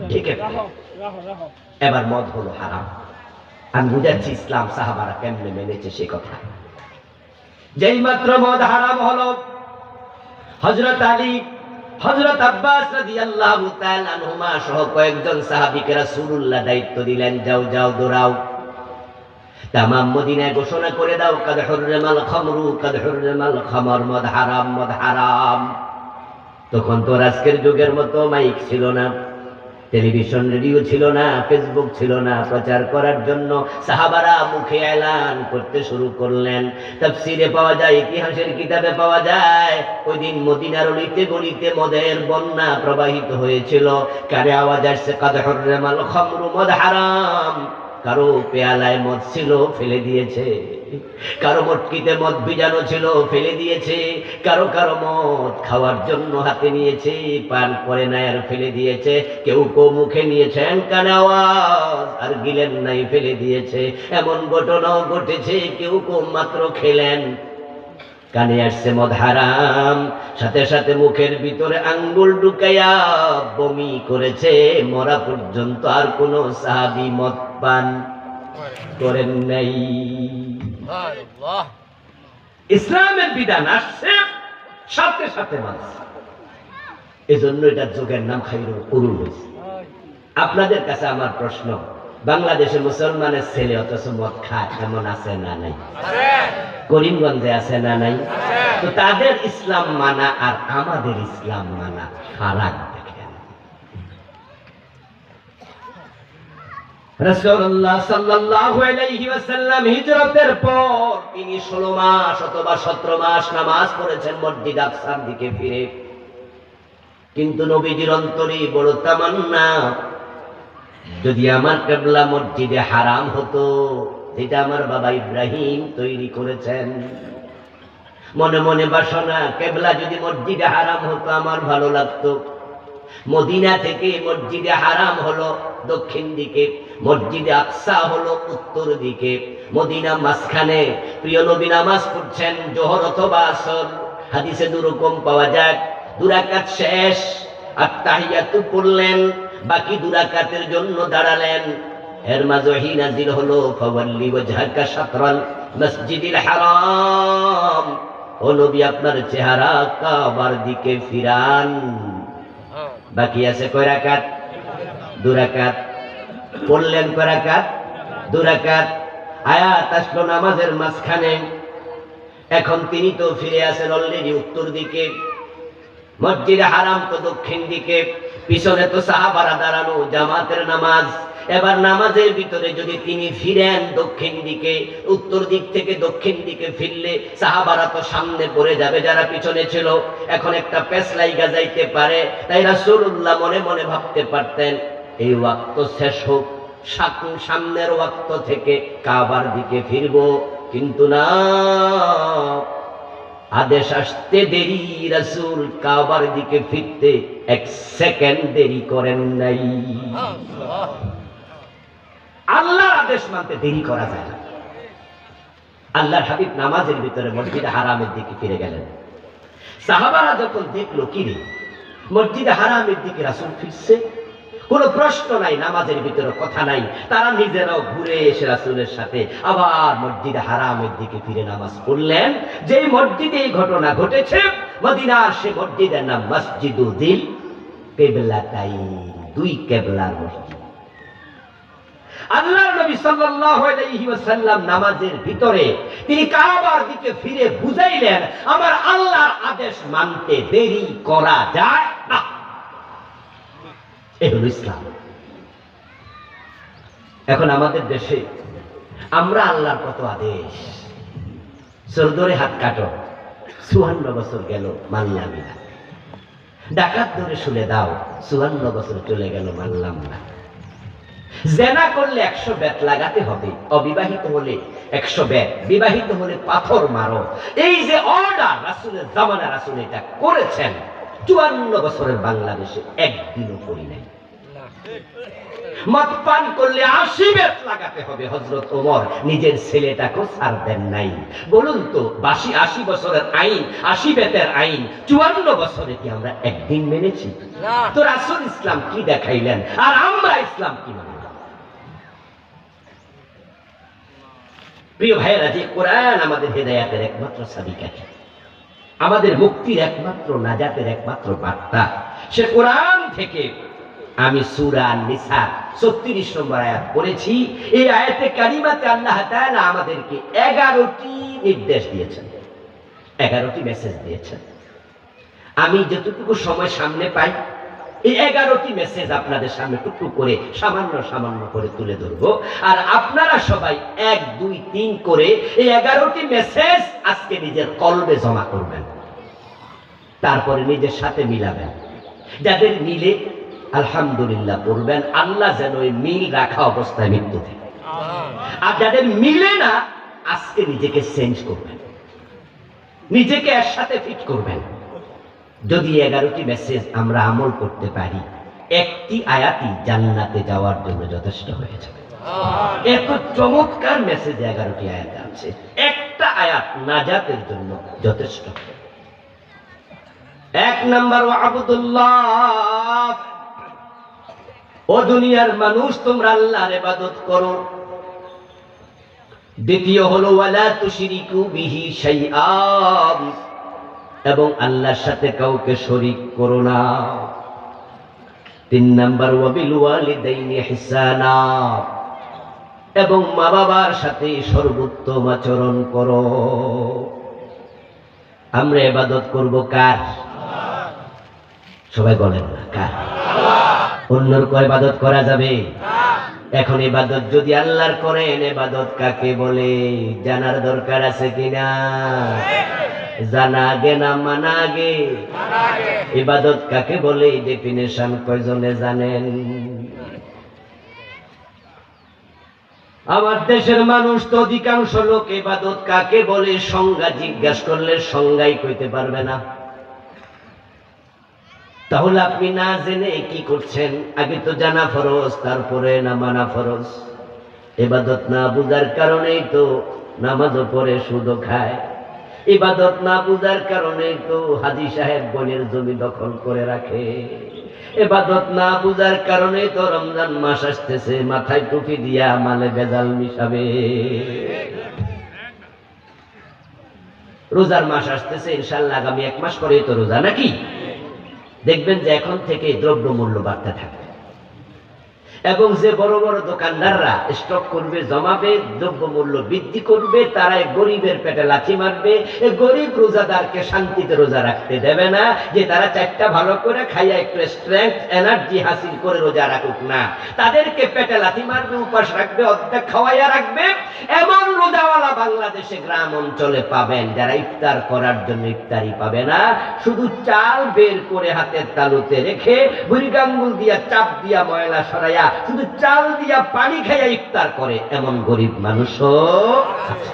ঢেকে ফেলে। এবার মদ হলো হারাম। আমি বুঝাচ্ছি ইসলাম সাহাবারা কেমনে মেনেছে সে কথা। যেই মাত্র মদ হারাম হলো, হযরত আলী, হযরত আব্বাস রাদিয়াল্লাহু তাআলা আনহুমা সহ কয়েকজন সাহাবীকে রাসূলুল্লাহ দায়িত্ব দিলেন, যাও যাও দৌড়াও, তামাম মদিনায় ঘোষণা করে দাও, কাদ হুররিমাল খামরু কাদ হুররিমাল খামর, মদ হারাম মদ হারাম। তখন তো আজকের যুগের মতো মাইক ছিল না, টেলিভিশন রেডিও ছিল না, ফেসবুক ছিল না। প্রচার করার জন্য সাহাবারা মুখে এলান করতে শুরু করলেন। তাফসীরে পাওয়া যায়, ইতিহাসের কিতাবে পাওয়া যায়, ওই দিন মদিনার অলিতে গলিতে মদের বন্যা প্রবাহিত হয়েছিল। কারে আওয়াজ আসছে, কাদ হুররিমাল খামরু, মদ হারাম। কারো পেয়ালায় মদ ছিল, ফেলে দিয়েছে। কারো মটকিতে মদ ভিজানো ছিল, ফেলে দিয়েছে। কারো কারো মদ খাওয়ার জন্য হাতে নিয়েছে, পান করে নাই আর ফেলে দিয়েছে। কেউ কেউ মুখে নিয়েছেন, কানে আওয়াজ আর গিলেন নাই, ফেলে দিয়েছে। এমন ঘটনাও ঘটেছে, কেউ কেউ মাত্র খেলেন, কানে আসছে মদ হারাম, সাথে সাথে মুখের ভিতরে আঙ্গুল ঢুকাইয়া বমি করেছে। মরা পর্যন্ত আর কোন সাহাবী মদ পান করেন নাই। ইসলামের বিধান আসছে, সাথে সাথে মানুষ, এজন্য এটা যুগের নাম খাইরুল কুরুন হয়েছে। আপনাদের কাছে আমার প্রশ্ন, বাংলাদেশের মুসলমানের ছেলে অথচ মদ খায়, এমন আছে না নাই? করিমগঞ্জে আছে না নাই? তো তাদের ইসলাম মানা আর আমাদের ইসলাম মানা ফারাক দেখেন। রাসূলুল্লাহ সাল্লাল্লাহু আলাইহি ওয়াসাল্লাম হিজরতের পর তিনি 16 মাস অথবা 17 মাস নামাজ পড়েছেন মসজিদ আকসার দিকে ফিরে। কিন্তু নবীজির অন্তরে বড় তামান্না, যদি আমার কিবলা মসজিদে হারাম হতো, যেটা আমার বাবা ইব্রাহিম তৈরি করেছেন, মনে মনে বাসনা, কিবলা যদি মসজিদে হারাম হতো আমার ভালো লাগতো। মদিনা থেকে মসজিদে হারাম হলো দক্ষিণ দিকে, মসজিদে আকসা হলো উত্তর দিকে, মদিনা মাঝখানে। প্রিয় নবী নামাজ পড়ছেন জোহর অথবা আসর, হাদিসে দুরকম পাওয়া যায়। দুরাকাত শেষ, আত-তাহিয়াতু পড়লেন, বাকি দুরাকাতের জন্য দাঁড়ালেন। এর মাঝে ওহী নাযিল হলো, ফাওয়াল্লি ওয়াজহাকা শাতরাল মসজিদিল হারাম, ও নবী আপনার চেহারা কাবার দিকে ফিরান। বাকি আছে কয় রাকাত? 2 রাকাত। পড়লেন কয় রাকাত? 2 রাকাত। আয়াত আসলো নামাজের মাঝখানে। এখন তিনি তো ফিরে আসেন অলরেডি উত্তর দিকে, মসজিদে হারাম তো দক্ষিণ দিকে, পিছনে তো সাহাবারা দাঁড়ানো, জামাতের নামাজ। এবার নামাজের ভিতরে যদি তিনি ফিরেন দক্ষিণ দিকে, উত্তর দিক থেকে দক্ষিণ দিকে ফিরলে সাহাবারা তো সামনে পড়ে যাবে যারা পিছনে ছিল। এখন একটা পেছলাই গাজাইতে পারে। তাই রাসূলুল্লাহ মনে মনে ভাবতে পারতেন, এই ওয়াক্ত শেষ হোক, সামনের ওয়াক্ত থেকে কাবার দিকে ফিরবো। কিন্তু না, আদেশ আসতে দেরি, রাসূল কাবার দিকে ফিরতে 1 সেকেন্ড দেরি করেন নাই। আল্লাহর আদেশ মানতে দেরি করা যায় না। আল্লাহর হাবিব নামাজের ভিতরে মসজিদে হারামের দিকে ফিরে গেলেন। সাহাবারা যখন দেখলো, কি রে, মসজিদে হারামের দিকে রাসূল ফিরছে, কোনো প্রশ্ন নাই, নামাজের ভিতরে কথা নাই। তারা নিজেরাও ঘুরে এসে রাসূলের সাথে আবার মসজিদে হারামের দিকে ফিরে নামাজ পড়লেন। যেই মসজিদে এই ঘটনা ঘটেছে, মদিনার সে মসজিদের নাম মসজিদুল কিবলাতাইন, 2 কিবলার মসজিদ। আল্লাহর নবী সাল্লাল্লাহু আলাইহি ওয়াসাল্লাম নামাজের ভিতরে তিনি কাবার দিকে ফিরে বুঝাইলেন, আমার আল্লাহর আদেশ মানতে দেরি করা যায় না। এই হলো ইসলাম। এখন আমাদের দেশে আমরা আল্লাহর কত আদেশ, সরদরে হাত কাটো, 54 বছর গেল মানলাম না। ডাকাত ধরে শুলে দাও, 54 বছর চলে গেল মানলাম না। জেনা করলে 100 বেত লাগাতে হবে, অবিবাহিত হলে 100 বেত, বিবাহিত হলে পাথর মারো। এই যে অর্ডার রাসূলের জামানা, রাসূল এটা করেছেন। 54 বছরের বাংলাদেশে একদিনও করি নাই। মদ পান করলে 80 বেত লাগাতে হবে, হযরত ওমর নিজের ছেলেটাকে ছাড় দেন নাই। বলুন তো, 80 বছরের আইন, 80 বেতের আইন 54 বছরে কি আমরা একদিন মেনেছি? তো রাসূল ইসলাম কি দেখাইলেন আর আমরা ইসলাম কি মানলাম? প্রিয় ভাইয়েরা, যে কোরআন আমাদের হেদায়েতের একমাত্র চাবিকাঠি, আমাদের মুক্তির একমাত্র, নাজাতের একমাত্র বার্তা, সে কোরআন থেকে আমি সূরা নিসা 36 নম্বর আয়াত পড়েছি। এই আয়াতে কারিমাতে আল্লাহ তাআলা আমাদেরকে 11টি নির্দেশ দিয়েছেন, 11টি মেসেজ দিয়েছেন। আমি যতটুকু সময় সামনে পাই এই 11টি মেসেজ আপনাদের সামনে টুকটুক করে সামান্য সামান্য করে তুলে ধরবো। আর আপনারা সবাই 1, 2, 3 করে এই 11টি মেসেজ আজকে নিজের কলবে জমা করবেন, তারপরে নিজের সাথে মিলাবেন। যাদের মিলে আলহামদুলিল্লাহ পড়বেন, আল্লাহ যেন ওই মিল রাখা অবস্থায় মৃত্যু দেয়। আর যাদের মিলে না, আজকে নিজেকে চেঞ্জ করবেন, নিজেকে এর সাথে ফিট করবেন। যদি 11টি মেসেজ আমরা আমল করতে পারি, একটি আয়াতই জান্নাতে যাওয়ার জন্য যথেষ্ট হয়ে যাবে। এত চমৎকার মেসেজ 11টি আয়াত আছে, একটা আয়াত নাজাতের জন্য যথেষ্ট। 1 নাম্বার আবুদুল্লাহ, ও দুনিয়ার মানুষ তোমরা আল্লাহর ইবাদত করো। দ্বিতীয় হলো ওয়ালা তুশরিকু বিহি শাইআ, এবং আল্লাহর সাথে কাউকে শরীক করো না। 3 নাম্বার ওয়াবিল ওয়ালিদাইনি ইহসানা, এবং মা বাবার সাথে সর্বোত্তম আচরণ করো। আমরা ইবাদত করব কার? সবাই বলেন না কার? অন্যর কো ইবাদত করা যাবে? এখন ইবাদত যদি আল্লাহর করেন, ইবাদত কাকে বলে জানার দরকার আছে কিনা? জানা আগে না মানা আগে? ইবাদত কাকে বলে ডেফিনেশন কয়জনে জানেন? আমার দেশের মানুষ তো অধিকাংশ লোক ইবাদত কাকে বলে সংজ্ঞা জিজ্ঞাসা করলে সংজ্ঞাই কইতে পারবে না। তাহলে আপনি না জেনে কি করছেন? আগে তো জানা ফরজ, তারপরে না মানা ফরজ। ইবাদত না বুঝার কারণেই তো নামাজও পড়ে সুদও খায়। ইবাদত না বুঝার কারণেই তো হাজী সাহেব বোনের জমি দখল করে রাখে। ইবাদত না বুঝার কারণেই তো রমজান মাস আসতেছে, মাথায় টুপি দিয়া মালে ভেজাল মিশাবে। রোজার মাস আসতেছে, ইনশাআল্লাহ আগামী 1 মাস পরেই তো রোজা, নাকি? দেখবেন যে এখন থেকে দ্রব্য মূল্য বাড়তে থাকবে, এবং যে বড় বড় দোকানদাররা স্টক করবে, জমাবে, দ্রব্য মূল্য বৃদ্ধি করবে, তারাই গরিবের পেটে লাথি মারবে। এই গরিব রোজাদারকে শান্তিতে রোজা রাখতে দেবে না, যে তারা 4টা ভালো করে খাইয়া একটু স্ট্রেংথ এনার্জি হাসিল করে রোজা রাখুক না। তাদেরকে পেটে লাথি মারবে, উপাস রাখবে, অর্ধেক খাওয়াইয়া রাখবে। এমন রোজাওয়ালা বাংলাদেশে গ্রাম অঞ্চলে পাবেন, যারা ইফতার করার জন্য ইফতারি পাবে না, শুধু চাল বের করে হাতের তালুতে রেখে বুড়ি আঙ্গুল দিয়া চাপ দিয়া ময়লা সরাইয়া শুধু চাল দিয়া পানি খাইয়া ইফতার করে, এমন গরিব মানুষও আছে।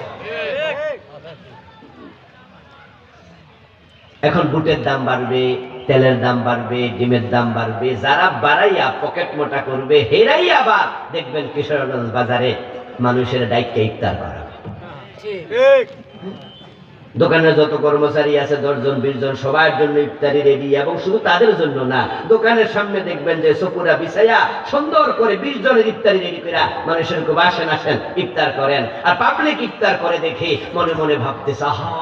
এখন বুটের দাম বাড়বে, তেলের দাম বাড়বে, ডিমের দাম বাড়বে। যারা বাড়াইয়া পকেট মোটা করবে, হেরাই আবার দেখবেন কিশোরগঞ্জ বাজারে মানুষের ডাইকে ইফতার করাবে। দোকানে যত কর্মচারী আছে 10 জন 20 জন, সবার জন্য ইফতারি রেডি। এবং শুধু তাদের জন্য না, দোকানের সামনে দেখবেন যে সপুরা বিছাইয়া সুন্দর করে 20 জনের ইফতারি রেডি করে মানুষের খুব আসেন আসেন ইফতার করেন। আর পাবলিক ইফতার করে দেখে মনে মনে ভাবতেছে, আহা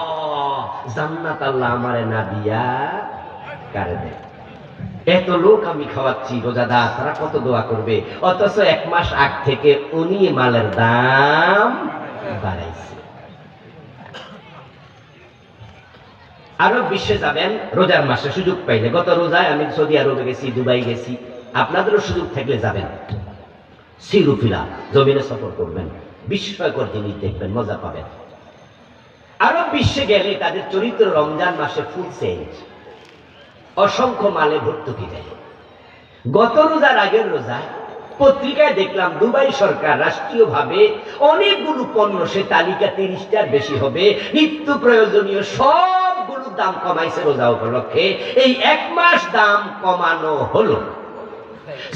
জান্নাত আল্লাহ আমারে না দিয়া কারে দেয়। এত লোক আমি খাওয়াচ্ছি রোজাদার, তারা কত দোয়া করবে। অথচ 1 মাস আগ থেকে উনি মালের দাম বাড়াইছে। আরব বিশ্বে যাবেন রোজার মাসে সুযোগ পাইলে। গত রোজায় আমি সৌদি আরবে গেছি, দুবাই গেছি। আপনাদেরও সুযোগ থাকলে যাবেন, সিরুফিলা জমিনে সফর করবেন, বিস্ময়কর জিনিস দেখবেন, মজা পাবেন। আরব বিশ্বে গেলে তাদের চরিত্র রমজান মাসে ফুল চেঞ্জ, অসংখ্য মালে ভর্তুকি দেয়। গত রোজার আগের রোজায় পত্রিকায় দেখলাম দুবাই সরকার রাষ্ট্রীয়ভাবে অনেকগুলো পণ্য, সে তালিকা 30টার বেশি হবে, নিত্য প্রয়োজনীয় সবগুলো দাম কমাইছে রোজা উপলক্ষে। এই 1 মাস দাম কমানো হলো।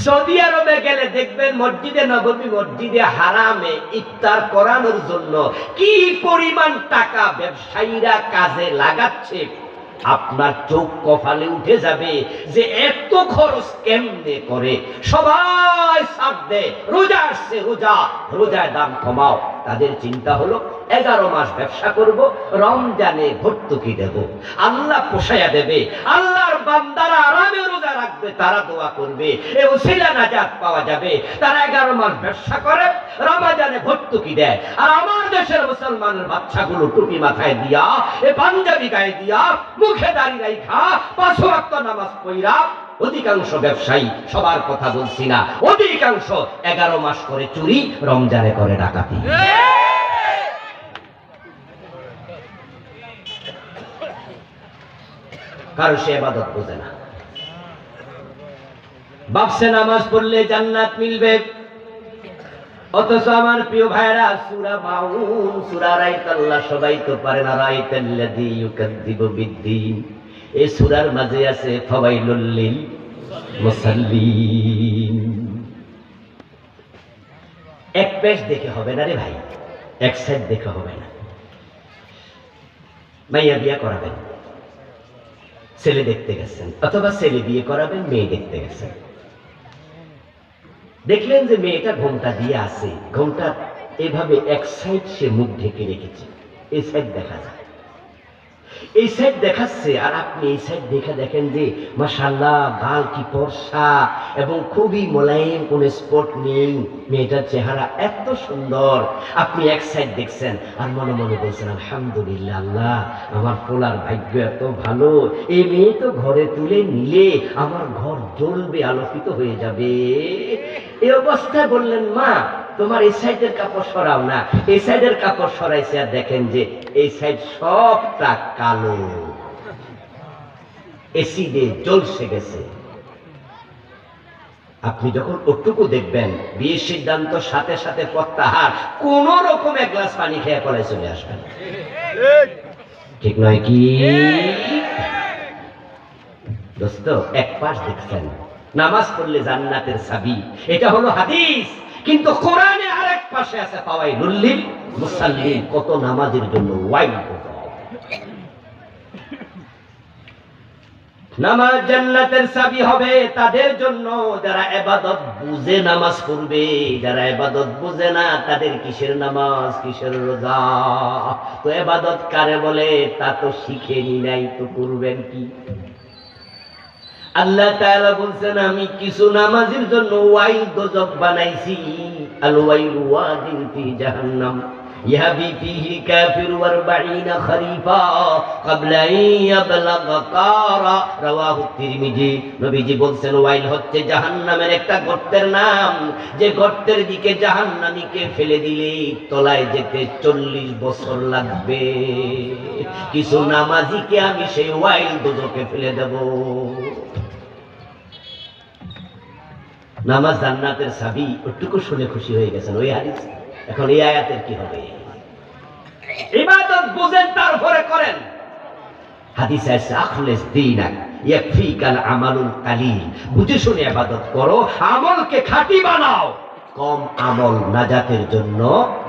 সৌদি আরবে গেলে দেখবেন মসজিদে নববী, মসজিদে হারামে ইফতার করানোর জন্য কি পরিমাণ টাকা ব্যবসায়ীরা কাজে লাগাচ্ছে, আপনার চোখ কপালে উঠে যাবে যে এত খরচ কেমনে করে। সবাই সাথ দেয়, রোজা আসছে, রোজা, রোজার দাম কমাও। তাদের চিন্তা হলো 11 মাস ব্যবসা করব, রমজানে ভর্তুকি দেব, আল্লাহ পোষায়া দেবে। আল্লাহর বান্দারা আরামে রোজা রাখবে, তারা দোয়া করবে, এই ওসিলা নাজাত পাওয়া যাবে। তারা 11 মাস ব্যবসা করে, রমজানে ভর্তুকি দেয়। আর আমার দেশের মুসলমানের বাচ্চাগুলো টুপি মাথায় দিয়া, এ পাঞ্জাবি গায়ে দিয়া, মুখে দাড়ি রাইখা, 5 ওয়াক্ত নামাজ পড়া, অধিকাংশ ব্যবসায়ী, সবার কথা বলছি না, অধিকাংশ 11 মাস করে চুরি, রমজানে করে ডাকাতি। কারণ সে ইবাদত বোঝে না। ভাবছে নামাজ পড়লে জান্নাত মিলবে, অথচ আমার প্রিয় ভাইরা সূরা মাউন, সূরা রাইতাল্লাহ সবাই তো পারে না। রাইতাল্লাযী ইউকাযযিবু বিদ্দীন, এই সূরার মাঝে আছে ফাওয়াইলুল লিল মুসাল্লিন। এক পেজ দেখে হবে না রে ভাই, এক সাইড দেখে হবে না। মাইয়া বিয়া করাবেন, ছেলে দেখতে গেছেন, অথবা ছেলে বিয়ে করাবেন, মেয়ে দেখতে গেছেন, দেখলেন যে মেয়েটা ঘোমটা দিয়ে আছে, ঘোমটা এভাবে এক সাইড সে মুখ ঢেকে রেখেছে, এই সাইড দেখা যায়, এই সাইড দেখাচ্ছে, আর আপনি এই সাইড দেখে দেখেন যে মাশাআল্লাহ গাল কি ফর্সা এবং খুবই মোলায়েম, কোন স্পট নেই, মেয়েটার চেহারা এত সুন্দর। আপনি এক সাইড দেখছেন আর মনে মনে বলছেন আলহামদুলিল্লাহ, আল্লাহ আমার পোলার ভাগ্য এত ভালো, এই মেয়ে তো ঘরে তুলে নিলে আমার ঘর জ্বলবে, আলোকিত হয়ে যাবে। এই অবস্থায় বললেন মা তোমার এই সাইডের কাপড় সরাও না, এই সাইডের কাপড় সরাইছে, আর দেখেন যে এই সাইড সবটা কালো, এসিডে জ্বলসে গেছে। আপনি যখন ওটুকু দেখবেন, বিয়ের সিদ্ধান্ত সাথে সাথে প্রত্যাহার, কোন রকম এক গ্লাস পানি খেয়ে পরে চলে আসবেন, ঠিক নয় কি দোস্ত? এক পাশ দেখছেন, নামাজ পড়লে জান্নাতের চাবি, এটা হলো হাদিস, কিন্তু কোরআনে আরেক পাশে আছে ফাওয়াইলুল লিল মুসাল্লিন, কত নামাজের জন্য ওয়াইল। নামাজ জান্নাতের চাবি হবে তাদের জন্য যারা ইবাদত বুঝে নামাজ পড়বে, যারা ইবাদত বুঝে না তাদের কিসের নামাজ, কিসের রোজা? তো ইবাদত কারে বলে তা তো শিখেনি নাই, তো করবেন কি? আল্লাহ তাআলা বলছেন আমি কিছু নামাজের জন্য ওয়াইল দোজখ বানাইছি, আল ওয়াইলু ওয়াদিন ফি জাহান্নাম ইয়াবি ফিহি কাফির 40 খরিফা ক্বাবলা ইয়াবলাগা কারা, রাওয়াহু তিরমিজি। নবীজি বলছেন ওয়াইল হচ্ছে জাহান্নামের একটা গর্তের নাম, যে গর্তের দিকে জাহান্নামীকে ফেলে দিলে তলায় যেতে 40 বছর লাগবে। কিছু নামাজিকে আমি সেই ওয়াইল দোজখে ফেলে দেব। নামাজ জান্নাতের চাবি, ওটুকু শুনে খুশি হয়ে গেছেন ওই হাদিস। এখন এই আয়াতের কি হবে? ইবাদত বুঝেন তারপরে করেন। হাদিসে আছে আখলিস দীনাক ইয়াকফিকাল আমালুল কালিল, বুঝে শুনে ইবাদত করো, আমলকে খাঁটি বানাও, কম আমল নাজাতের জন্য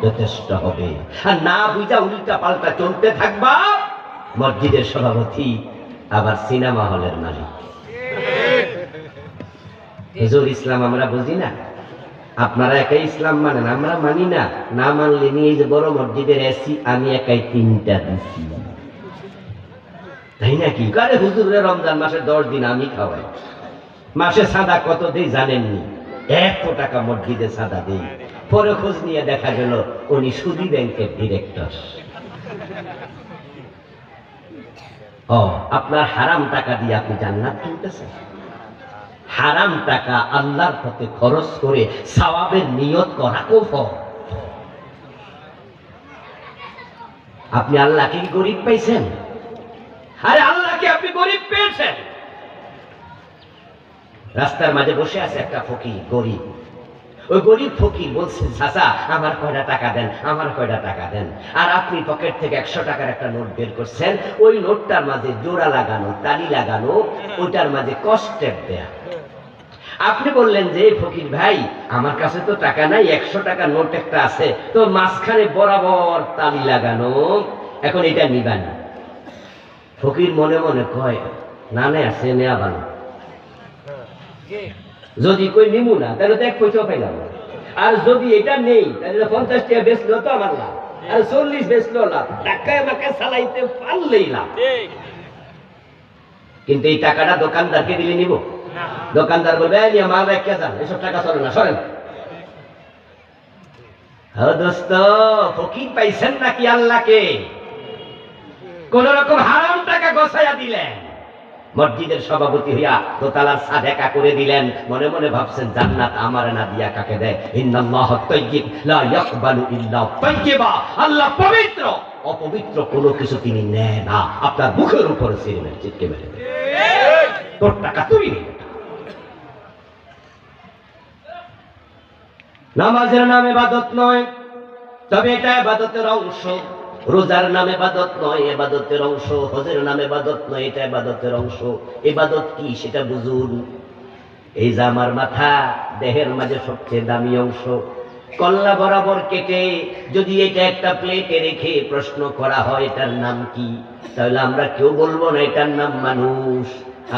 যথেষ্ট হবে। আর না বুঝা উল্টা পাল্টা চলতে থাকবা, মসজিদের সভাপতি আবার সিনেমা হলের মালিক। হুজুর ইসলাম আমরা বুঝি না, আপনারা একাই ইসলাম মানেন, আমরা মানি না। না মানলে নিয়ে যে বড় মসজিদের এসি আমি একাই 3টা দিচ্ছি, তাই নাকি? কারে হুজুরে রমজান মাসে 10 দিন আমি খাওয়াই, মাসে সাদা কত দেই জানেননি? 100 টাকা মসজিদে সাদা দেই। পরে খোঁজ নিয়ে দেখা গেল উনি সুদী ব্যাংকের ডিরেক্টর। ও, আপনার হারাম টাকা দিয়ে আপনি জান্নাত কিনতেছেন? হারাম টাকা আল্লাহর পথে খরচ করে সওয়াবের নিয়ত করা কুফর। আপনি আল্লাহকে গরিব পাইছেন? আরে আল্লাহকে আপনি গরিব পেয়েছেন। রাস্তার মাঝে বসে আছে একটা ফকির, গরিব। ওই গরিব ফকির বলছে চাচা আমার কয়টা টাকা দেন, আমার কয়টা টাকা দেন। আর আপনি পকেট থেকে 100 টাকার একটা নোট বের করছেন, ওই নোটটার মাঝে জোড়া লাগানো, তালি লাগানো, ওইটার মাঝে কস্টেপ দেয়া। আপনি বললেন যে ফকির ভাই আমার কাছে তো টাকা নাই, 100 টাকার নোট একটা আছে, তো মাঝখানে বরাবর তালি লাগানো, এখন এটা নিবানি। ফকির মনে মনে কয় না না আছে, নেওয়া ভালো। যদি কই নিমু না তাহলে তো 1 পয়সা পাইলাম, আর যদি এটা নেই তাহলে 50 টাকা বেচলো তো আমার লাভ, আর 40 বেচলো লাভ, টাকায় আমাকে চালাইতে পারলেই লাভ। কিন্তু এই টাকাটা দোকানদারকে দিলে নিব? দোকানদার বলবে মাল রেখে যান, এসব টাকা চলে না, সরেন। দোস্ত, ফকির পাইছেন নাকি আল্লাহকে? কোন রকম হারাম টাকা গোছাইয়া দিলেন, মসজিদের সভাপতি হইয়া দোতলার ছাদ একা করে দিলেন, মনে মনে ভাবছেন জান্নাত আমার না দিয়া কাকে দেয়? ইন্নাল্লাহু তাইয়্যিব লা ইয়াকবালু ইল্লা তাইয়্যিবা, আল্লাহ পবিত্র, অপবিত্র কোনো কিছু তিনি নেয় না। আপনার মুখের উপর সিনেমের চিৎকে মেরে দেয়, তোর টাকা তুই নে। নামাজের নাম ইবাদত নয়, তবে এটা ইবাদতের অংশ। রোজার নাম ইবাদত নয়, ইবাদতের অংশ। হজের নাম ইবাদত নয়, এটা ইবাদতের অংশ। ইবাদত কি সেটা বুঝুন। এই যে আমার মাথা, দেহের মাঝে সবচেয়ে দামি অংশ, কল্লা বরাবর কেটে যদি এটা একটা প্লেটে রেখে প্রশ্ন করা হয় এটার নাম কি, তাহলে আমরা কেউ বলবো না এটার নাম মানুষ,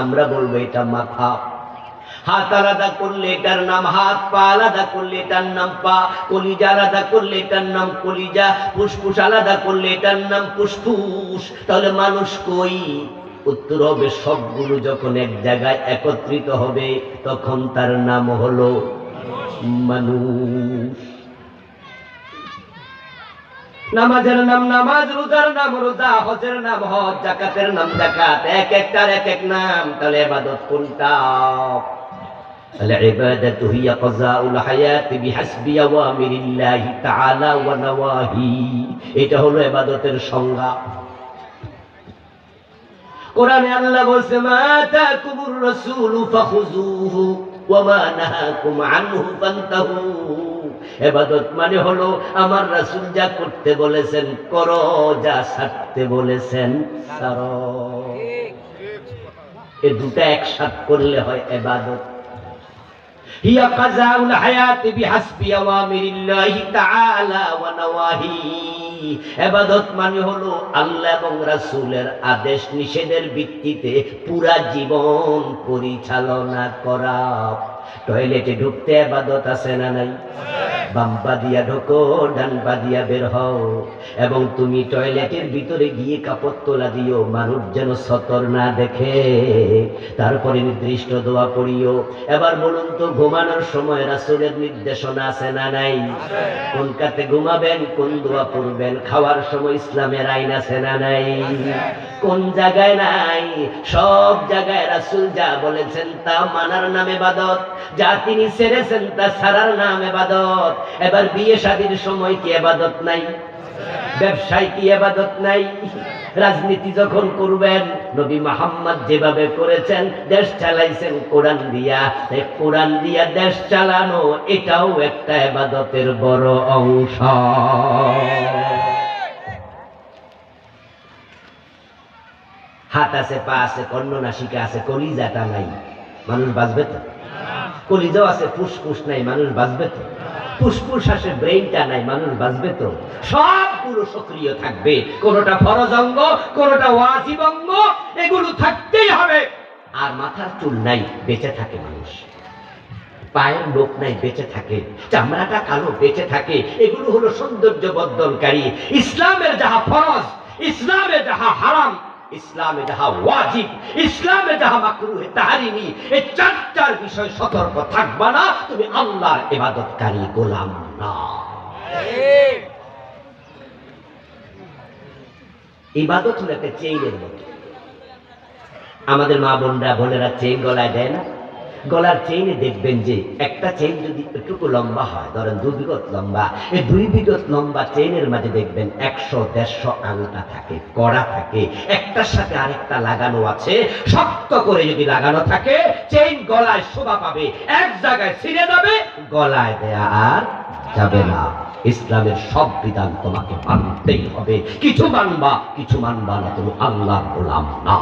আমরা বলবো এটা মাথা। হাত আলাদা করলে এটার নাম হাত, পা আলাদা করলে এটার নাম পা, কলিজা আলাদা করলে এটার নাম কলিজা, ফুসফুস আলাদা করলে এটার নাম ফুসফুস। তাহলে মানুষ কই? উত্তর হবে সবগুলো যখন এক জায়গায় একত্রিত হবে তখন তার নাম হলো মানুষ। নামাজের নাম নামাজ, রোজার নাম রোজা, হজের নাম হজ, যাকাতের নাম যাকাত, এক একটার এক এক নাম। তাহলে ইবাদত কোনটা? العبادة هي قضاء الحياة بحسب أوامر الله تعالى ونواهيه। এটা হলো ইবাদতের সংজ্ঞা। কোরআনে আল্লাহ বলেছে মা আতাকুমুর রাসূলু ফাখুযুহু ওয়া মা নাহাকুম আনহু ফান্তাহু। ইবাদত মানে হলো আমার রাসূল যা করতে বলেছেন করো, যা ছাড়তে বলেছেন ছাড়ো। এই দুটো একসাথে করলে হয় ইবাদত। হিয়া কাযাউল হায়াতি বিহাসবি আওয়ামিরিল্লাহি তাআলা ওয়া নওয়াহি। ইবাদত মানে হলো আল্লাহ এবং রাসূলের আদেশ নিষেধের ভিত্তিতে পুরা জীবন পরিচালনা করা। টয়লেটে ঢুকতে ইবাদত আছে না নাই? বাম পা দিয়া ঢোকো, ডান পা দিয়া বের হও। এবং তুমি টয়লেটের ভিতরে গিয়ে কাপড় তোলা দিও, মানুষ যেন সতর না দেখে। তারপরে নির্দিষ্ট দোয়া পড়িও। এবার বলুন তো, ঘুমানোর সময় রাসূলের নির্দেশনা আছে না নাই? কোন কাতে ঘুমাবেন, কোন দোয়া পড়বেন। খাওয়ার সময় ইসলামের আইন আছে না নাই? কোন জায়গায় নাই? সব জায়গায় রাসূল যা বলেছেন তা মানার নাম ইবাদত, যা তিনি ছেড়েছেন তা ছাড়ার নাম ইবাদত। এবার বিয়ে শাদীর সময় কি ইবাদত নাই? ব্যবসায় কি ইবাদত নাই? রাজনীতি যখন করবেন, নবী মুহাম্মদ যেভাবে করেছেন, দেশ চালাইছেন কোরআন দিয়া, তাই কোরআন দিয়া দেশ চালানো এটাও একটা ইবাদতের বড় অংশ। হাত আছে, পা আছে, কর্ণ নাসিকা আছে, কলিজাটা নাই, মানুষ বাঁচবে তো? কলিজাও আছে, ফুসফুস নাই, মানুষ বাঁচবে তো? ফুসফুস আছে, ব্রেইনটা নাই, মানুষ বাঁচবে তো? সবগুলো সক্রিয় থাকবে, কোনটা ফরজ অঙ্গ, কোনটা ওয়াজিব অঙ্গ, এগুলো থাকতেই হবে। আর মাথার চুল নাই, বেঁচে থাকে মানুষ। পায়ের লোক নাই, বেঁচে থাকে। চামড়াটা কালো, বেঁচে থাকে। এগুলো হলো সৌন্দর্য বর্ধনকারী। ইসলামের যাহা ফরজ, ইসলামে যাহা হারাম, ইসলামে যাহা ওয়াজিব, ইসলামে যাহা মাকরুহে তাহরিমি, এই চারটার বিষয় সতর্ক থাকবা না, তুমি আল্লাহর ইবাদতকারী গোলাম না। ইবাদত হলো একটা চেইনের মতো। আমাদের মা বোনেরা চেইন গলায় দেয় না? গলার চেইনে দেখবেন যে একটা চেইন যদি একটু লম্বা হয়, ধরেন 2 বিগত লম্বা, এই 2 বিগত লম্বা চেইনের মাঝে দেখবেন 100-150 আংটা থাকে, কড়া থাকে, একটার সাথে আরেকটা লাগানো আছে। শক্ত করে যদি লাগানো থাকে, চেইন গলায় শোভা পাবে, এক জায়গায় ছিঁড়ে যাবে, গলায় দেয়া আর যাবে না। ইসলামের সব বিধান তোমাকে মানতেই হবে। কিছু মানবা না, তুমি আল্লাহর গোলাম না।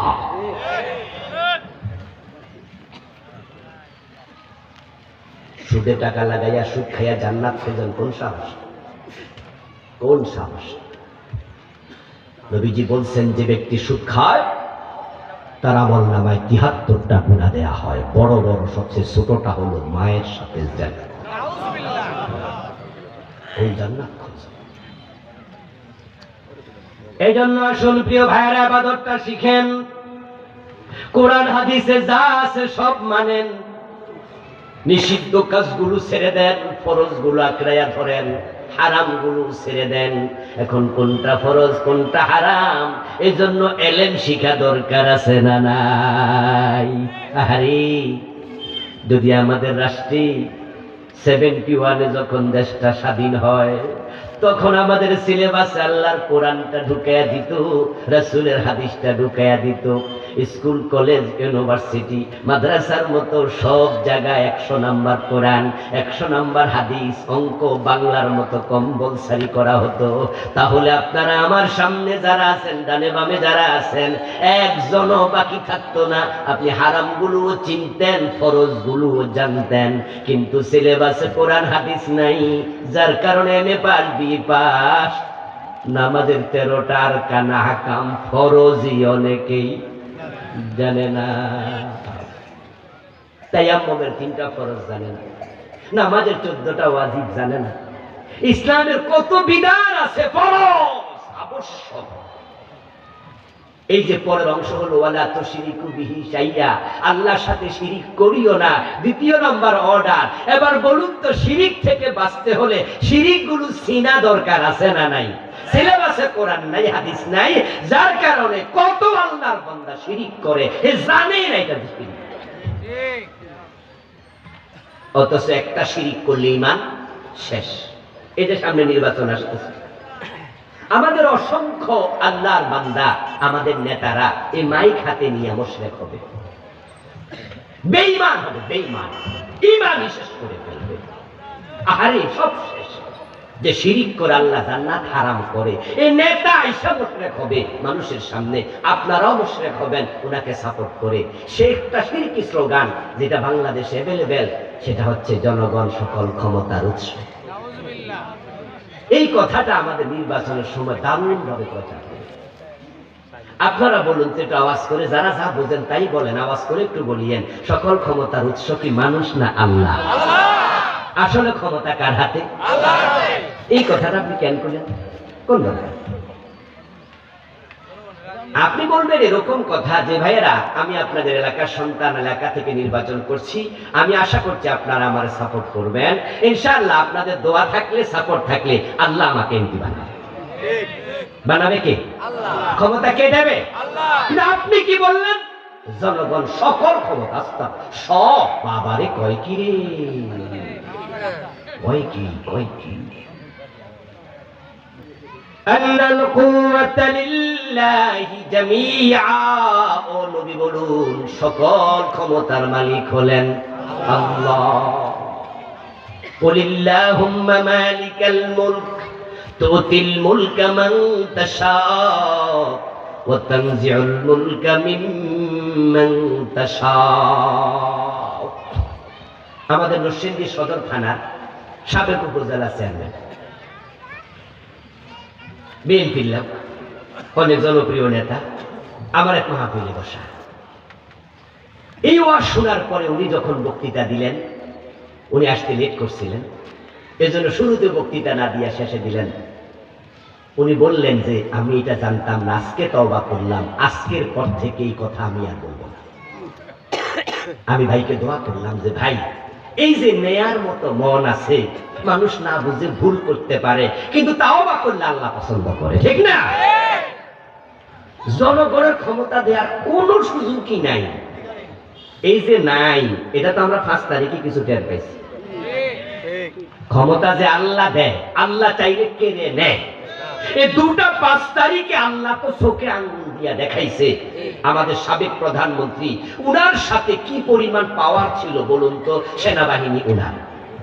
সুদে টাকা লাগাইয়া সুদ খাইয়া জান্নাত খুঁজেন, কোন সাহস? কোন সাহস? নবীজি বলছেন যে ব্যক্তি সুদ খায় তার আমল নামায় 73টা গুনাহ দেয়া হয়। বড় বড় সবচেয়ে ছোটটা হলো মায়ের সাথে জানা। কোন জান্নাত খুঁজে? এই জন্য আসুন প্রিয় ভাইয়েরা, ইবাদতটা শিখেন। কোরআন হাদিসে যা আছে সব মানেন, নিষিদ্ধ কাজগুলো ছেড়ে দেন, ফরজগুলো আঁকড়াইয়া ধরেন, হারামগুলো ছেড়ে দেন। এখন কোনটা ফরজ কোনটা হারাম, এই জন্য এলেম শিখা দরকার আছে না নাই? আরে যদি আমাদের রাষ্ট্রে 71-এ যখন দেশটা স্বাধীন হয়, তখন আমাদের সিলেবাসে আল্লাহর কোরআনটা ঢুকাইয়া দিত, রাসূলের হাদিসটা ঢুকাইয়া দিত। স্কুল কলেজ ইউনিভার্সিটি মাদ্রাসার মতো সব জায়গায় 100 নাম্বার কোরআন, 100 নাম্বার হাদিস, অঙ্ক বাংলার মতো কম্পালসারি করা হতো। তাহলে আপনারা আমার সামনে যারা আছেন, ডানে বামে যারা আছেন, একজনও বাকি থাকতো না। আপনি হারামগুলোও চিনতেন, ফরজগুলোও জানতেন, কিন্তু সিলেবাসে কোরআন হাদিস নাই, যার কারণে এমএ পাস, বিএ পাস, নামাজের 13টা আরকান আহকাম ফরজই অনেকেই জানে না। তায়াম্মুমের 3টা ফরজ জানে না, নামাজের 14টা ওয়াজিব জানে না। ইসলামের কত বিধান আছে ফরজ আবশ্যক। এই যে পরের অংশ হলো ওয়ালা তুশরিকু বিহি শাইয়া, আল্লাহর সাথে শিরিক করিও না, 2 নম্বর অর্ডার। এবার বলুন তো, শিরিক থেকে বাঁচতে হলে শিরিকগুলো চিনা দরকার আছে না নাই? সিলেবাসে কোরআন নাই, হাদিস নাই, যার কারণে কত আল্লাহর বান্দা শিরিক করে, এ জানেই না এটা শিরিক। অথচ একটা শিরিক করলে ঈমান শেষ। এই যে সামনে নির্বাচন আসতেছে, আমাদের অসংখ্য আল্লাহর বান্দা, আমাদের নেতারা এই মাইক হাতে নিয়ে মুশরিক হবে, বেঈমান হবে, বেঈমান, ঈমান শেষ করে ফেলবে। আরে সব শেষ। যে শিরিক করে আল্লাহ জান্নাত হারাম করে, এই নেতা আইসা মুশরিক হবে মানুষের সামনে, আপনারাও মুশরিক হবেন ওনাকে সাপোর্ট করে। সে একটা শিরকি স্লোগান যেটা বাংলাদেশে অ্যাভেলেবেল, সেটা হচ্ছে জনগণ সকল ক্ষমতার উৎস। এই কথাটা আমাদের নির্বাচনের সময় দারুণভাবে প্রচার করে। আপনারা বলুন তো একটু আওয়াজ করে, যারা যা বোঝেন তাই বলেন, আওয়াজ করে একটু বলিয়েন, সকল ক্ষমতার উৎস কি মানুষ না আল্লাহ? আসলে ক্ষমতা কার হাতে? এই কথাটা আপনি কেন করলেন? কোন কথা? আপনি বলবেন এরকম কথা যে ভাইয়েরা, আমি আপনাদের এলাকার সন্তান, এলাকা থেকে নির্বাচন করছি, আমি আশা করছি আপনারা আমার সাপোর্ট করবেন, ইনশাআল্লাহ আপনাদের দোয়া থাকলে, সাপোর্ট থাকলে আল্লাহ আমাকে এমপি বানাবে। বানাবে কে? আল্লাহ। ক্ষমতা কে দেবে? আল্লাহ। কিন্তু আপনি কি বললেন? জনগণ সকল ক্ষমতা। সব বাবারে কয় কি রে, কয় কি, কয় কি? আন্নাল কুওয়াতা লিল্লাহি জামিআ, ও নবী বলুন সকল ক্ষমতার মালিক হলেন আল্লাহ। কুলিল্লাহুম্মা মালিকাল মুলক তুতিল মুলকা মান তাশা ওয়া তানজিউল মুলকা মিম্মান তাশা। আমাদের নরসিংদী সদর থানার সাবেক উপজেলা চেয়ারম্যান, বিএনপির লোক, অনেক জনপ্রিয় নেতা, আমার এক মাহফিলে বসা। এই ওয়াজ শোনার পরে উনি যখন বক্তৃতা দিলেন, উনি আসতে লেট করছিলেন, এজন্য শুরুতে বক্তৃতা না দিয়া শেষে দিলেন। উনি বললেন যে আমি এটা জানতাম না, আজকে তওবা করলাম, আজকের পর থেকে এই কথা আমি আর বলবো না। আমি ভাইকে দোয়া করলাম যে ভাই, এই যে নেয়ার মতো মন আছে, মানুষ না বুঝে ভুল করতে পারে, কিন্তু তাওবা করলে আল্লাহ পছন্দ করে, ঠিক না? জনগণের ক্ষমতা দেওয়ার কোনো সুযোগই নাই। এই যে নাই, এটা তো আমরা 5 তারিখে কিছু টের পাইছি। ক্ষমতা যে আল্লাহ দেয়, আল্লাহ চাইলে কেড়ে নেয়। এই 2টা 5 তারিখে আল্লাহ তো চোখে আঙ্গুল দিয়া দেখাইছে। আমাদের সাবেক প্রধানমন্ত্রী, উনার সাথে কি পরিমাণ পাওয়ার ছিল বলুন তো? সেনাবাহিনী উনার,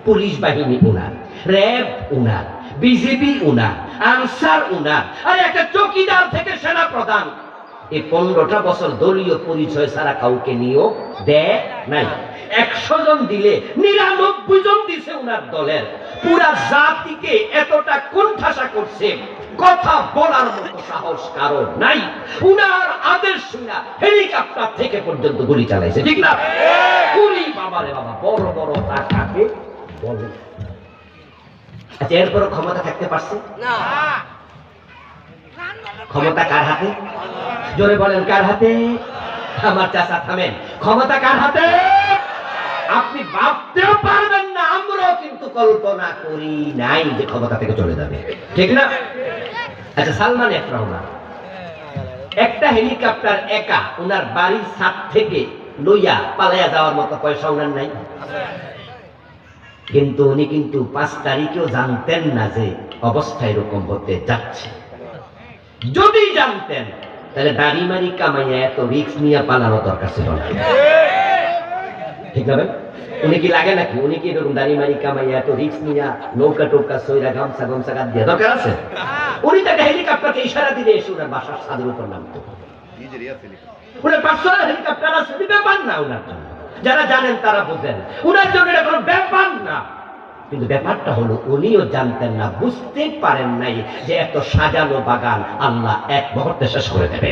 পুলিশ বাহিনী উনার, র্যাব উনার, বিজিবি উনার, আনসার উনার, আর একটা চৌকিদার থেকে সেনা প্রধান। এই 15টা বছর দলীয় পরিচয় ছাড়া কাউকে নিয়োগ দেয় নাই। 100 জন দিলে 99 জন দিছে উনার দলের। পুরা জাতিকে এতটা কোণঠাসা করছে, কথা বলার মতো সাহস কারো নাই। উনার আদেশ শুনা হেলিকপ্টার থেকে পর্যন্ত গুলি চালাইছে, ঠিক না? গুলি বাবারে বাবা, বড় বড় টাকাকে বলে। আচ্ছা, এরপরও ক্ষমতা থাকতে পারছে না। ক্ষমতা কার হাতে? জোরে বলেন, কার হাতে? আমার চাচা থামেন, ক্ষমতা কার হাতে? আপনি ভাবতেও পারবেন না, আমরাও কিন্তু কল্পনা করি নাই যে ক্ষমতা থেকে চলে যাবে, ঠিক না? আচ্ছা, সালমান এফ রহমান একটা হেলিকপ্টার একা ওনার বাড়ির ছাদ থেকে লইয়া পালাইয়া যাওয়ার মতো পয়সা ওনার নাই, কিন্তু উনি কিন্তু 5 তারিখেও জানতেন না যে অবস্থা এরকম হতে যাচ্ছে। যদি জানতেন তাহলে দাড়ি মারি কামাইয়া এত রিস্ক নিয়ে পালানো দরকার ছিল না, ঠিক না ভাই? উনি কি লাগে নাকি? উনি কি এরকম দাড়ি মারি কামাইয়া এত রিস্ক নিয়ে নৌকা টোকা সইরা গামছা গামছা কাট দিয়ে দরকার আছে? উনি তাকে হেলিকপ্টারকে ইশারা দিলে এসে ওনার বাসার ছাদের উপর নামতো। উনার পার্সোনাল হেলিকপ্টার আছে, ব্যাপার না ওনার জন্য। যারা জানেন তারা বোঝেন, উনার জন্য এটা কোনো ব্যাপার না। কিন্তু ব্যাপারটা হলো উনিও জানতেন না, বুঝতে পারেন নাই যে এত সাজানো বাগান আল্লাহ এক মুহূর্তে শেষ করে দেবে।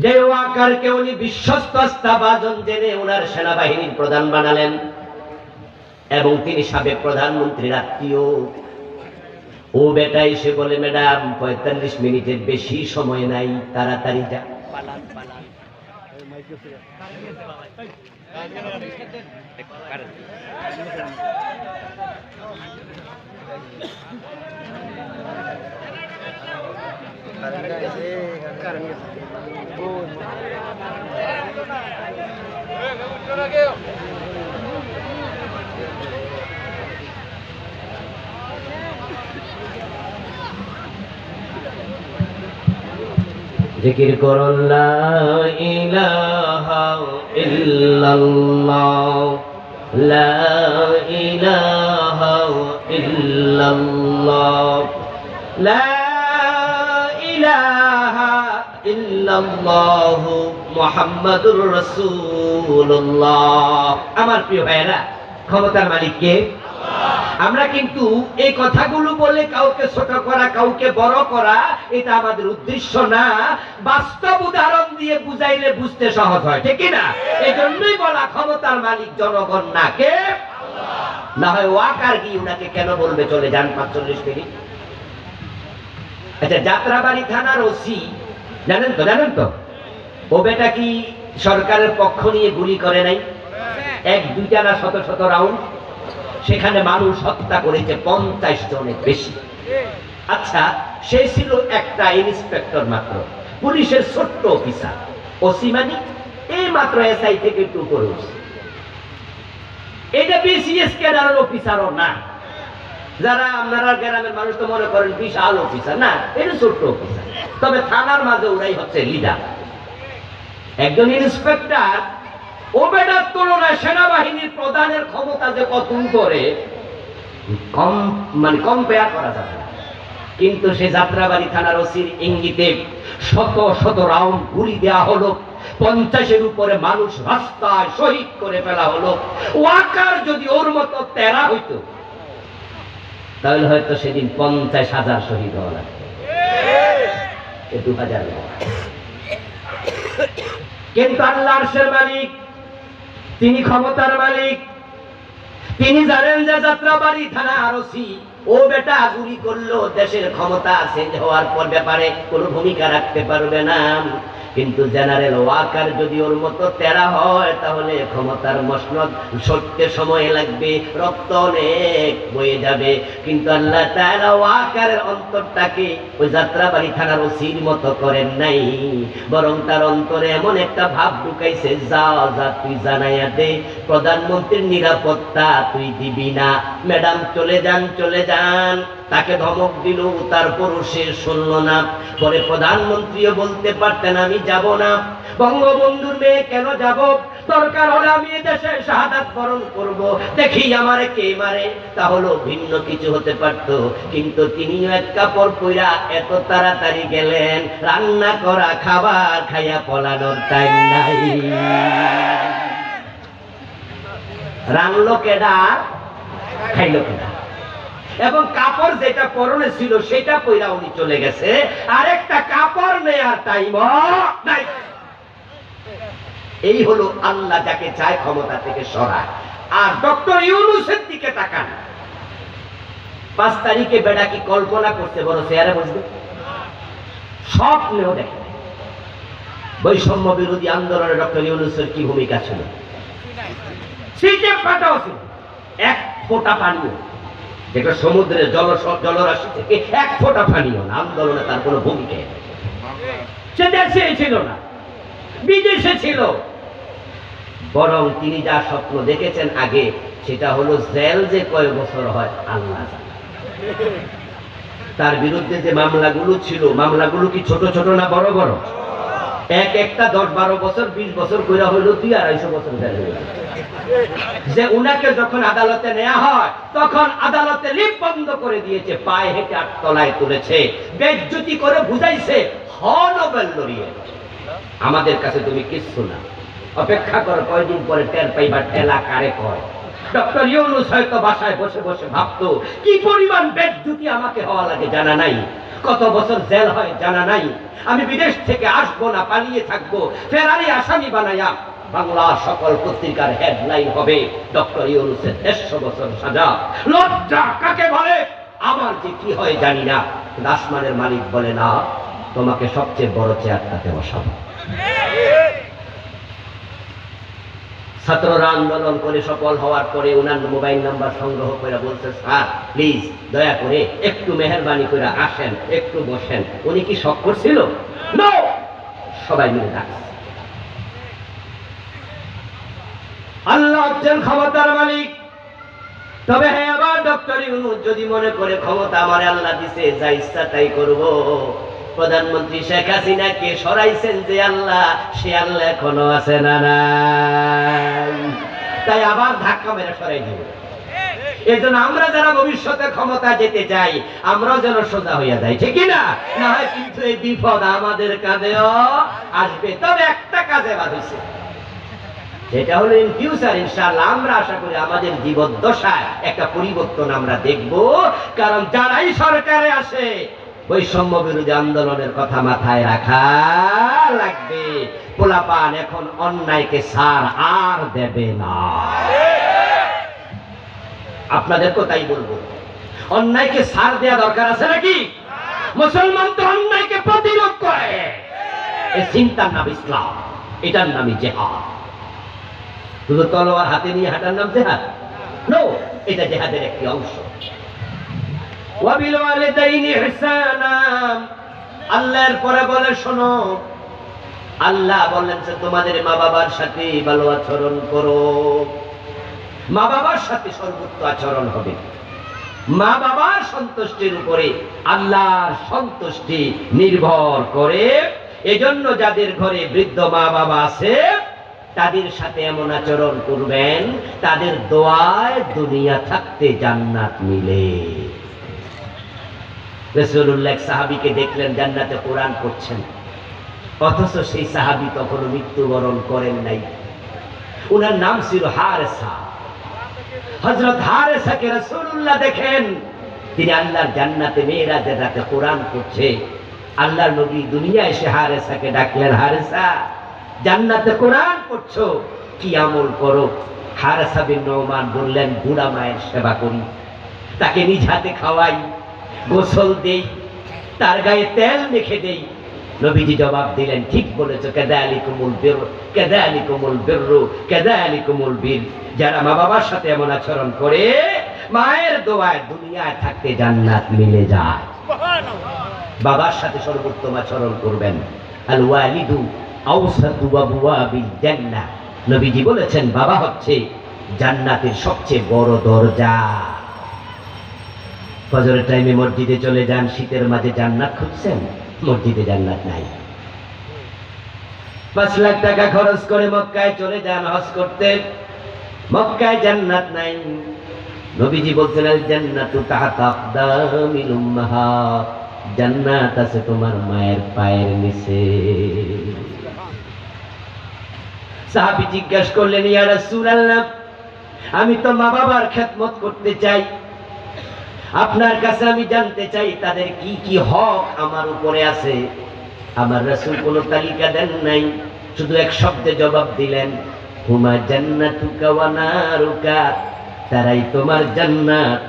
যে ওয়াকারকে উনি বিশ্বস্ত আস্থাভাজন জেনে ওনার সেনাবাহিনীর প্রধান বানালেন এবং তিনি সাবেক প্রধানমন্ত্রীর আত্মীয়। ও বেটা এসে বলে, ম্যাডাম 45 মিনিটের বেশি সময় নাই, তাড়াতাড়ি যা। জিকির করুন লা ইলাহা ইল্লাল্লাহ, লা ইলাহা ইল্লাল্লাহ, লা ইলাহা ইল্লাল্লাহ মুহাম্মাদুর রাসূলুল্লাহ। আমার প্রিয় ভাইরা, ক্ষমতার মালিক কে? আমরা কিন্তু এই কথাগুলো বলে কাউকে ছোট করা, কাউকে বড় করা, এটা আমাদের উদ্দেশ্য না। বাস্তব উদাহরণ দিয়ে বুঝাইলে বুঝতে সহজ হয়, ঠিক না? এই জন্যই বলা ক্ষমতার মালিক জনগণ না, কে? না হয় ওয়াকার কি উনাকে কেন বলবে চলে যান 45 মিনিট? আচ্ছা, যাত্রাবাড়ি থানার ওসি জানেন তো? জানেন তো ও বেটা কি সরকারের পক্ষ নিয়ে গুলি করে নাই? 1-2টা না শত শত রাউন্ড। সেখানে মানুষ হত্যা করেছে 50 জনের বেশি। আচ্ছা, সে ছিল একটা ইন্সপেক্টর মাত্র, পুলিশের ছোট্ট অফিসার। ওসি মানে এই মাত্র এসআই থেকে একটু উপরে উঠছে। এটা বিসিএস ক্যাডারের অফিসারও না। যারা আপনারা গ্রামের মানুষ তো মনে করেন বিশাল অফিসার, না, এটা ছোট্ট অফিসার। তবে থানার মাঝে ওরাই হচ্ছে লিডার। একজন ইন্সপেক্টর ও বেটার তুলনায় সেনাবাহিনীর প্রধানের ক্ষমতা যে কত উপরে, কম্পেয়ার করা যাবে না। কিন্তু সে যাত্রাবাড়ি থানার ওসির ইঙ্গিতে শত শত রাউন্ড গুলি দেওয়া হলো, 50-এর উপরে মানুষ রাস্তায় শহীদ করে ফেলা হলো। ওয়াকার যদি ওর মতো তেরা হইতো তাহলে হয়তো সেদিন 50,000 শহীদ হওয়া লাগতো, 2000 না। কিন্তু আল্লাহ আরশের মালিক, তিনি ক্ষমতার মালিক। তিনি জানেন যে যাত্রাবাড়ি থানা ওসি ও বেটা গুলি করলো, দেশের ক্ষমতা চেঞ্জ হওয়ার পর ব্যাপারে কোনো ভূমিকা রাখতে পারবে না। কিন্তু জেনারেল ওয়াকার যদি ওর মতো তেরা হয় তাহলে ক্ষমতার মসনদ সরতে সময় লাগবে, রক্ত অনেক বয়ে যাবে। কিন্তু আল্লাহ তাআলা ওয়াকারের অন্তরটাকে ওই যাত্রাবাড়ি থানার ওসির মতো করেন নাই, বরং তার অন্তরে এমন একটা ভাব ঢুকাইছে, যা যা তুই জানাইয়া দে, প্রধানমন্ত্রীর নিরাপত্তা তুই দিবি না, ম্যাডাম চলে যান চলে যান। তাকে ধমক দিল, তারপরও সে শুনল না। পরে প্রধানমন্ত্রীও বলতে পারতেন আমি যাব না, বঙ্গবন্ধুর মেয়ে কেন যাব, দরকার হলে আমি দেশে শাহাদাত বরণ করব, দেখি আমারে কে মারে, তাহলে ভিন্ন কিছু হতে পারত। কিন্তু তিনিও এক কাপড় পইরা এত তাড়াতাড়ি গেলেন, রান্না করা খাবার খাইয়া পলানোর টাইম নাই। রান্নলো কেডা, খাইল কেডা, এবং কাপড় যেটা পরনে ছিল সেটা পইরা উনি চলে গেছে, আরেকটা কাপড় নেয়ার টাইম নাই। এই হলো আল্লাহ যাকে চায় ক্ষমতা থেকে সরায়। আর ডক্টর ইউনূসের দিকে তাকান, 5 তারিখে বেটা কি কল্পনা করতে বড় চেয়ারে বসবে? স্বপ্নেও দেখে নাই। বৈষম্য বিরোধী আন্দোলনে ডক্টর ইউনূসের কি ভূমিকা ছিল? সিটে পাঠাও ছিল, এক ফোঁটা পানিও, যেটা সমুদ্রের জলরাশি থেকে এক ফোঁটা পানিও না, আন্দোলনে তার কোনো ভূমিকা নেই। সে দেশে ছিল না, বিদেশে ছিল। বরং তিনি যা স্বপ্ন দেখেছেন আগে, সেটা হলো জেল যে কয় বছর হয় আল্লাহ জানে। তার বিরুদ্ধে যে মামলাগুলো ছিল, মামলাগুলো কি ছোট ছোট না বড় বড়? এক একটা 10-12 বছর 20 বছর করে হইল 200-250 বছর জেল হয়ে গেল। যে উনাকে যখন আদালতে নেওয়া হয়, তখন আদালতে লিপ বন্ধ করে দিয়েছে, পায়ে হেঁটে আটতলায় তুলেছে, বেজ্জতি করে বুঝাইছে নোবেল লরিয়েট, আমাদের কাছে তুমি কিচ্ছু না, অপেক্ষা করো, কয়দিন পরে টের পাইবা ঠেলা কারে কয়। ডক্টর ইউনূস হয়তো বাসায় বসে বসে ভাবতো, কি পরিমাণ বেজ্জতি আমাকে হওয়া লাগে জানা নাই, কত বছর জেল হয় জানা নাই, আমি বিদেশ থেকে আসবো না, পালিয়ে থাকবো, ফেরারি আসামি বানাইয়া বাংলা সকল পত্রিকার হেডলাইন হবে ডক্টর ইউনূসের 150 বছর সাজা। লজ্জা কাকে বলে? আমার যে কি হয় জানি না, আসমানের মালিক বলে না, তোমাকে সবচেয়ে বড় চেয়ারটাতে বসাবো। ছাত্ররা আন্দোলন করে সফল হওয়ার পরে উনার মোবাইল নাম্বার সংগ্রহ করে বলছে, স্যার প্লিজ দয়া করে একটু মেহরবানি করে আসেন, একটু বসেন। উনি কি শখ করছিল? নো, সবাই মিলে ডাকছে। আল্লাহ হচ্ছেন ক্ষমতার মালিক। তবে হ্যাঁ, আবার ডক্টর ইউনূস যদি মনে করে ক্ষমতা আমার আল্লাহ দিছে, যা ইচ্ছা তাই করবো, প্রধানমন্ত্রী শেখ হাসিনাকে সরাইছেন যে আল্লাহ, সে আল্লাহ এখনো আছে না নাই? তাই আবার ধাক্কা মেরে সরাই দিব। এই জন্য আমরা যারা ভবিষ্যতে ক্ষমতা যেতে চাই, আমরাও যেন সোজা হইয়া যাই, ঠিক না? না হয় কিন্তু এই বিপদ আমাদের কাঁধেও আসবে। তবে একটা কাজে বাদ হইছে, সেটা হলো ইন ফিউচার ইনশাআল্লাহ আমরা আশা করি আমাদের জীবদ্দশায় একটা পরিবর্তন আমরা দেখব। কারণ যারাই সরকারে আসে, বৈষম্য বিরোধী আন্দোলনের কথা মাথায় রাখা লাগবে। পোলাপান এখন অন্যায়কে ছাড় আর দেবে না। আপনাদেরকে তাই বলবো, অন্যায়কে ছাড় দেওয়া দরকার আছে নাকি? মুসলমান তো অন্যায়কে প্রতিরোধ করে। এই চিন্তার নাম ইসলাম, এটার নামই জিহাদ। শুধু তলোয়ার হাতে নিয়ে হাঁটার নাম জিহাদ নো, এটা জিহাদের একটি অংশ। ওয়াবিল ওয়ালিদাইনি ইহসানা, আল্লাহর পরে বলে শোনো, আল্লাহ বলেন যে তোমাদের মা বাবার সাথে ভালো আচরণ করো। মা বাবার সাথে সর্বোচ্চ আচরণ হবে। মা বাবার সন্তুষ্টির উপরে আল্লাহর সন্তুষ্টি নির্ভর করে। এজন্য যাদের ঘরে বৃদ্ধ মা বাবা আছে, তাদের সাথে এমন আচরণ করবেন, তাদের দোয়ায় দুনিয়া থাকতে জান্নাত মিলে। রাসূলুল্লাহ সাহাবীকে দেখলেন জান্নাতে কোরআন পড়ছেন, অথচ সেই সাহাবী তখনও মৃত্যুবরণ করেন নাই। উনার নাম ছিল হারেসা। হযরত হারেসাকে রাসূলুল্লাহ দেখেন, তিনি আল্লাহর জান্নাতে মেরাজের রাতে কোরআন পড়ছে। আল্লাহর নবী দুনিয়ায় এসে হারেসাকে ডাকলেন, হারেসা জান্নাতে কোরআন পড়ছো, কি আমল করো? হারেসা বিন নোমান বললেন, বুড়া মায়ের সেবা করি, তাকে নিজ হাতে খাওয়াই, গোসল দেই, তার গায়ে তেল মেখে দেই। নবীজি জবাব দিলেন, ঠিক বলেছো, কাযালিকুমুল বির, কাযালিকুমুল বিররু, কাযালিকুমুল বীর। যারা মা বাবার সাথে এমন আচরণ করে, মায়ের দোয়ায় দুনিয়ায় থাকতে জান্নাত মিলে যায়। বাবার সাথে সর্বোত্তম আচরণ করবেন। আল ওয়ালিদু আওসাতু আবওয়াবিল জান্নাহ, নবীজি বলেছেন বাবা হচ্ছে জান্নাতের সবচেয়ে বড় দরজা। ফজরের টাইমে মসজিদে চলে যান, শীতের মাঝে জান্নাত খুঁজছেন, মসজিদে জান্নাত নাই। 5 লাখ টাকা খরচ করে মক্কায় চলে যান হজ করতে, মক্কায় জান্নাত নাই। নবীজি বলছেন, আল জান্নাতু তাহতা আকদামিল উম্মাহাত, জান্নাত আছে তোমার মায়ের পায়ের নিচে। সাহাবী জিজ্ঞাসা করলেন, ইয়া রাসূলুল্লাহ, আমি তো মা বাবার খেদমত করতে চাই, আপনার কাছে আমি জানতে চাই তাদের কি কি হক আমার উপরে আছে। আমার রাসূল কোনো তালিকা দেন নাই, শুধু এক শব্দে জবাব দিলেন, হুমা জান্নাতুকা ওয়া নারুকা, তারাই তোমার জান্নাত,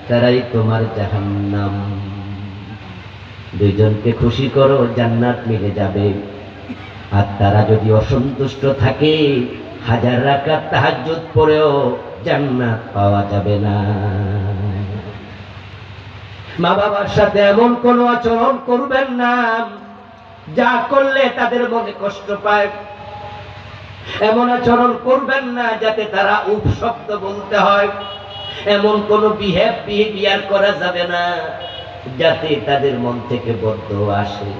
তারাই তোমার জাহান্নাম। দুইজনকে খুশি করো, জান্নাত মিলে যাবে। আর তারা যদি অসন্তুষ্ট থাকে, 1000 রাকাত তাহাজ্জুদ পড়েও জান্নাত পাওয়া যাবে না। মা বাবার সাথে এমন কোন আচরণ করবেন না যা করলে তাদের মনে কষ্ট পায়। এমন আচরণ করবেন না যাতে তারা উপ শব্দ বলতে হয়। এমন কোন বিহেভিয়ার করা যাবে না যাতে তাদের মন থেকে বদদোয়া আসে।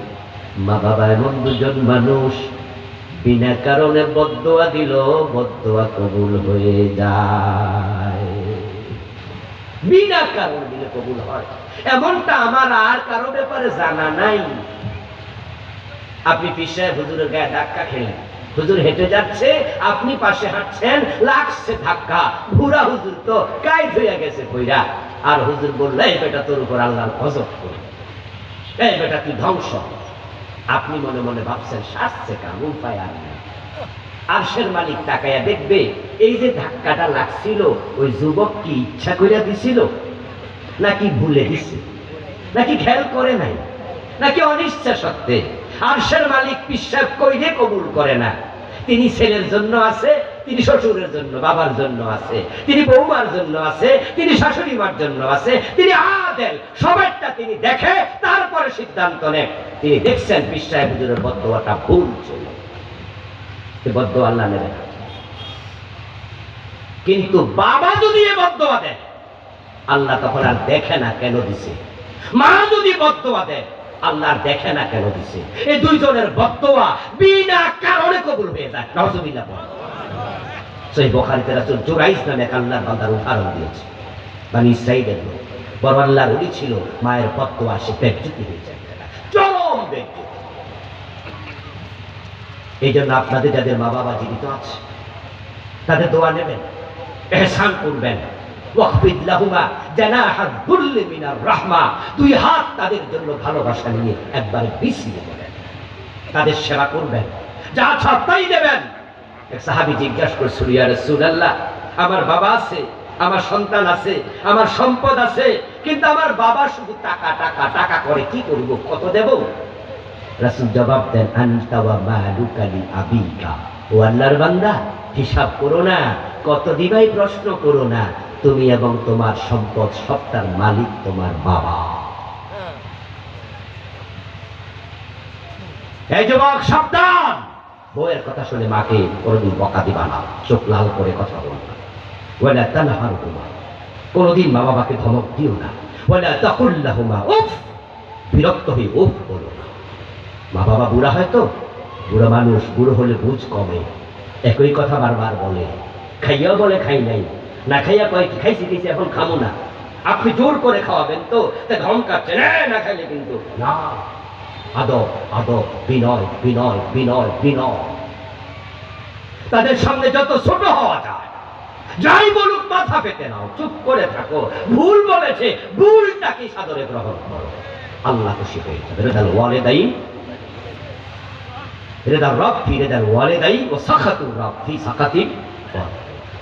মা বাবা এমন দুজন মানুষ, বিনা কারণে বদদোয়া দিল, বদদোয়া কবুল হয়ে যায়। বিনা কারণ দিলে কবুল হয়, এমনটা আমার আর কারো ব্যাপারে জানা নাই। আপনি পীর সাহেব হুজুরের গায়ে ধাক্কা খেলেন, হুজুর হেঁটে যাচ্ছে, আপনি পাশে হাঁটছেন, লাগছে ধাক্কা, বুড়া হুজুর তো কাই ধুইয়া গেছে কইরা, আর হুজুর বলল, এই বেটা তোর উপর আল্লাহর গজব করে, এই বেটা তুই ধ্বংস। আপনি মনে মনে ভাবছেন শাস্তে কাম, উপায় আর নেই। আরশের মালিক তাকাইয়া দেখবে, এই যে ধাক্কাটা লাগছিল ওই যুবক কি ইচ্ছা কইরা দিছিল, নাকি ভুলে দিছে, নাকি খেয়াল করে নাই, নাকি অনিচ্ছা সত্ত্বে। আরশের মালিক পিশাব কইরে কবুল করে না। তিনি ছেলের জন্য আছে, তিনি শ্বশুরের জন্য, বাবার জন্য আছে, তিনি বৌমার জন্য আছে, তিনি শাশুড়ি মার জন্য আছে, তিনি আদেল, সবাইটা তিনি দেখে, তারপরে সিদ্ধান্ত নেন। তিনি দেখছেন পিশাব হুজুরের বদদোয়াটা ভুল ছিল, বদদোয়া আল্লাহ নেবে না। কিন্তু বাবা যদি এ বদদোয়া দেয়, আল্লাহ তখন আর দেখে না কেন দিছে। মা যদি বদদোয়া দেয়, আল্লাহ দেখে না কেন দিছে। এই দুইজনের বদদোয়া বিনা কারণে কবুল হয়ে যায়। নাউজুবিল্লাহ। সহিহ বুখারীতে রাসূল জুরাইজ নামে এক আল্লাহর বান্দার উদাহরণ দিয়েছে। বনি ইসরাঈলের লোক, বড় আল্লাহর ওলি ছিল, মায়ের বদদোয়া সে বেজ্জতি হয়ে যায়, চরম বেজ্জতি। এই জন্য আপনাদের যাদের মা বাবা জীবিত আছে, তাদের দোয়া নেবেন, ইহসান করবেন। ওয়াকফিদ লাহুমা জানাহা যুল্লি মিনার রাহমা, দুই হাত তাদের জন্য ভালোবাসা নিয়ে একবারে বিছিয়ে দেবেন, তাদের সেবা করবেন, যা চান তাই দেবেন। এক সাহাবী জিজ্ঞাসা করেছিল, ইয়া রাসূলুল্লাহ, আমার বাবা আছে, আমার সন্তান আছে, আমার সম্পদ আছে, কিন্তু আমার বাবা শুধু টাকা টাকা টাকা করে, কি করব, কত দেব? রাসূল জবাব দেন, আনতা ওয়া মালুকা লি আবিকা, ও আল্লাহর বান্দা, হিসাব করো না, কত দিবাই প্রশ্ন করো না, তুমি এবং তোমার সম্পদ সবটার মালিক তোমার বাবা। এই যুবক সাবধান, বউয়ের কথা শুনে মাকে কোনোদিন বকা দিবা না, চোখ লাল করে কথা বলবা। ওয়ালা তানহারহুমা, কোনোদিন মা বাবাকে ধমক দিও না। ওয়ালা তাকুল লাহুমা উফ, বিরক্ত হয়ে উফ বলো না। মা বাবা বুড়া হয় তো, বুড়ো মানুষ, বুড়ো হলে বুঝ কমে, একই কথা বারবার বলে, খাইয়াও বলে খাই নাই, না খাইয়া কয় কি খাইছি খাইছি এখন খামো না। আপনি জোর করে খাওয়াবেন তো ধমকাচ্ছেন, না খাইলে কিন্তু না। আদব আদব, বিনয় বিনয় বিনয় বিনয়। তাদের সামনে যত ছোট হওয়া যায়, যাই বলুক মাথা পেতে নাও, চুপ করে থাকো। ভুল বলেছে, ভুলটাকে সাদরে গ্রহণ করো, আল্লাহ খুশি হয়ে যাবে। রেদাল ওয়ালিদাইন, রেদাল রব ফি রেদাল ওয়ালিদাইন ও সাখাতুর রব ফি সাখাতি।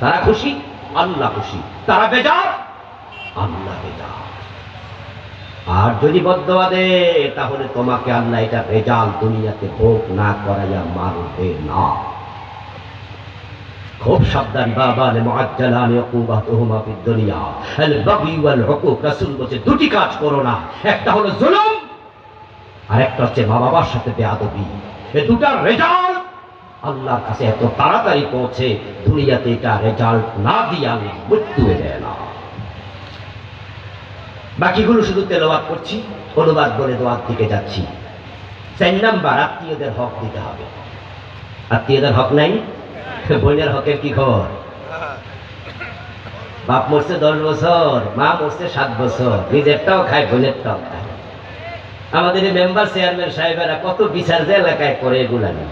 তারা খুশি, আল্লাহ খুশি, তারা বেজার, আল্লাহ বেজার। আর যদি বদদোয়া দে, তাহলে তোমাকে আল্লাহ এটা রেজাল দুনিয়াতে ভোগ না করাইয়া মারবে না। খুব সাবধান। বাবালে মুআজ্জালানি উকুবাতুহুমা ফিদ দুনিয়া আল বাগই ওয়াল হুকুক। রাসূল বলেছে দুটি কাজ করো না, একটা হলো জুলুম, আর একটা হচ্ছে মা বাবার সাথে বেয়াদবি। এই দুটার রেজাল্ট আল্লাহর কাছে এত তাড়াতাড়ি পৌঁছে, দুনিয়াতে এটা রেজাল্ট না দিয়ে আল্লাহ মৃত্যু দেয় না। বাকিগুলো শুধু তেলাওয়াত করছি, অনুবাদ করে দোয়ার দিকে যাচ্ছি। 4 নাম্বার, আত্মীয়দের হক দিতে হবে। আত্মীয়দের হক নাই, বোনের হকের কি খবর? বাপ মরছে 10 বছর, মা মরছে 7 বছর, নিজেরটাও খায়, বোনেরটাও খায়। আমাদের এই মেম্বার চেয়ারম্যান সাহেবেরা কত বিচার যে এলাকায় করে, এগুলা নেই।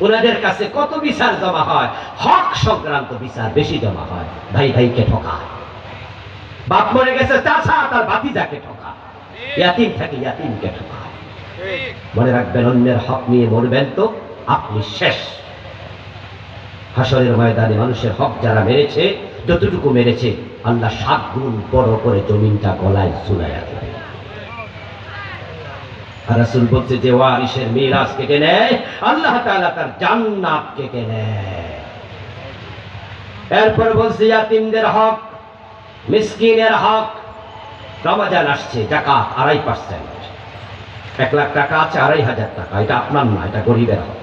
ওনাদের কাছে কত বিচার জমা হয়, হক সংক্রান্ত বিচার বেশি জমা হয়। ভাই ভাইকে ঠকায়, বাপ মরে গেছে চাচা তার ভাতিজাকে ঠকায়, ইয়াতিম থাকে ইয়াতিমকে ঠকায়। মনে রাখবেন, অন্যের হক নিয়ে মরবেন তো আপনি শেষ। হাসরের ময়দানে মানুষের হক যারা মেরেছে, যতটুকু মেরেছে, আল্লাহ 7 গুণ বড় করে জমিনটা গলায় ঝুলাইয়া দেবে। রাসূল বলছে যে ওয়ারিসের মিরাস কেটে নেয় আল্লাহ তাআলা তার জান্নাত কেটে নেয়। এরপর বলছে ইয়াতীমদের হক, মিসকিনের হক। রমজান আসছে, যাকাত 2.5%, 1 লাখ টাকা আছে, 2,500 টাকা, এটা আপনার না, এটা গরিবের হক।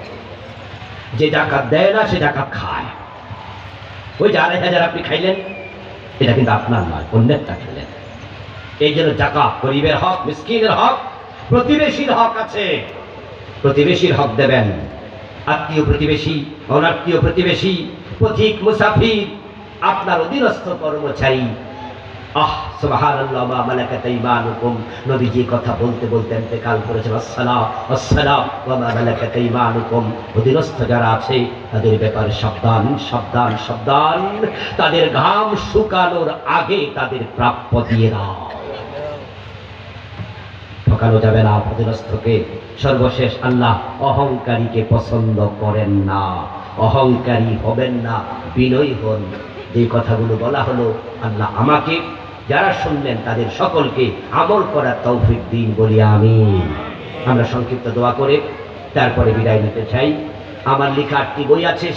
যে যাকাত দেয় না সে যাকাত খায়। ওই যে 2,500 আপনি খাইলেন, এটা কিন্তু আপনার নয়, অন্যেরটা খেলেন। এই জন্য যাকাত গরিবের হক, মিসকিনের হক, প্রতিবেশীর হক আছে, প্রতিবেশীর হক দেবেন। আত্মীয় প্রতিবেশী, অনাত্মীয় প্রতিবেশী, পথিক মুসাফির, আপনার অধীনস্থ কর্মচারী। সুবহানাল্লাহ, মা মালাকাত ঈমানুকুম। নবীজি কথা বলতে বলতে ইন্তেকাল করেছেন। আসসালাম আসসালাম ওয়া মা মালাকাত ঈমানুকুম। অধীনস্থ যারা আছে তাদের ব্যাপারে সাবধান, সাবধান, সাবধান। তাদের ঘাম শুকানোর আগে তাদের প্রাপ্য দিয়ে দাও। ঠকানো যাবে না অধীনস্থকে। সর্বশেষ, আল্লাহ অহংকারীকে পছন্দ করেন না। অহংকারী হবেন না, বিনয়ী হন। যে কথাগুলো বলা হলো, আল্লাহ আমাকে, যারা শুনলেন তাদের সকলকে আমল করার তৌফিক দিন বলি আমিন। আমরা সংক্ষিপ্ত দোয়া করে তারপরে বিদায় নিতে চাই। আমার লেখা 8টি বই আছে।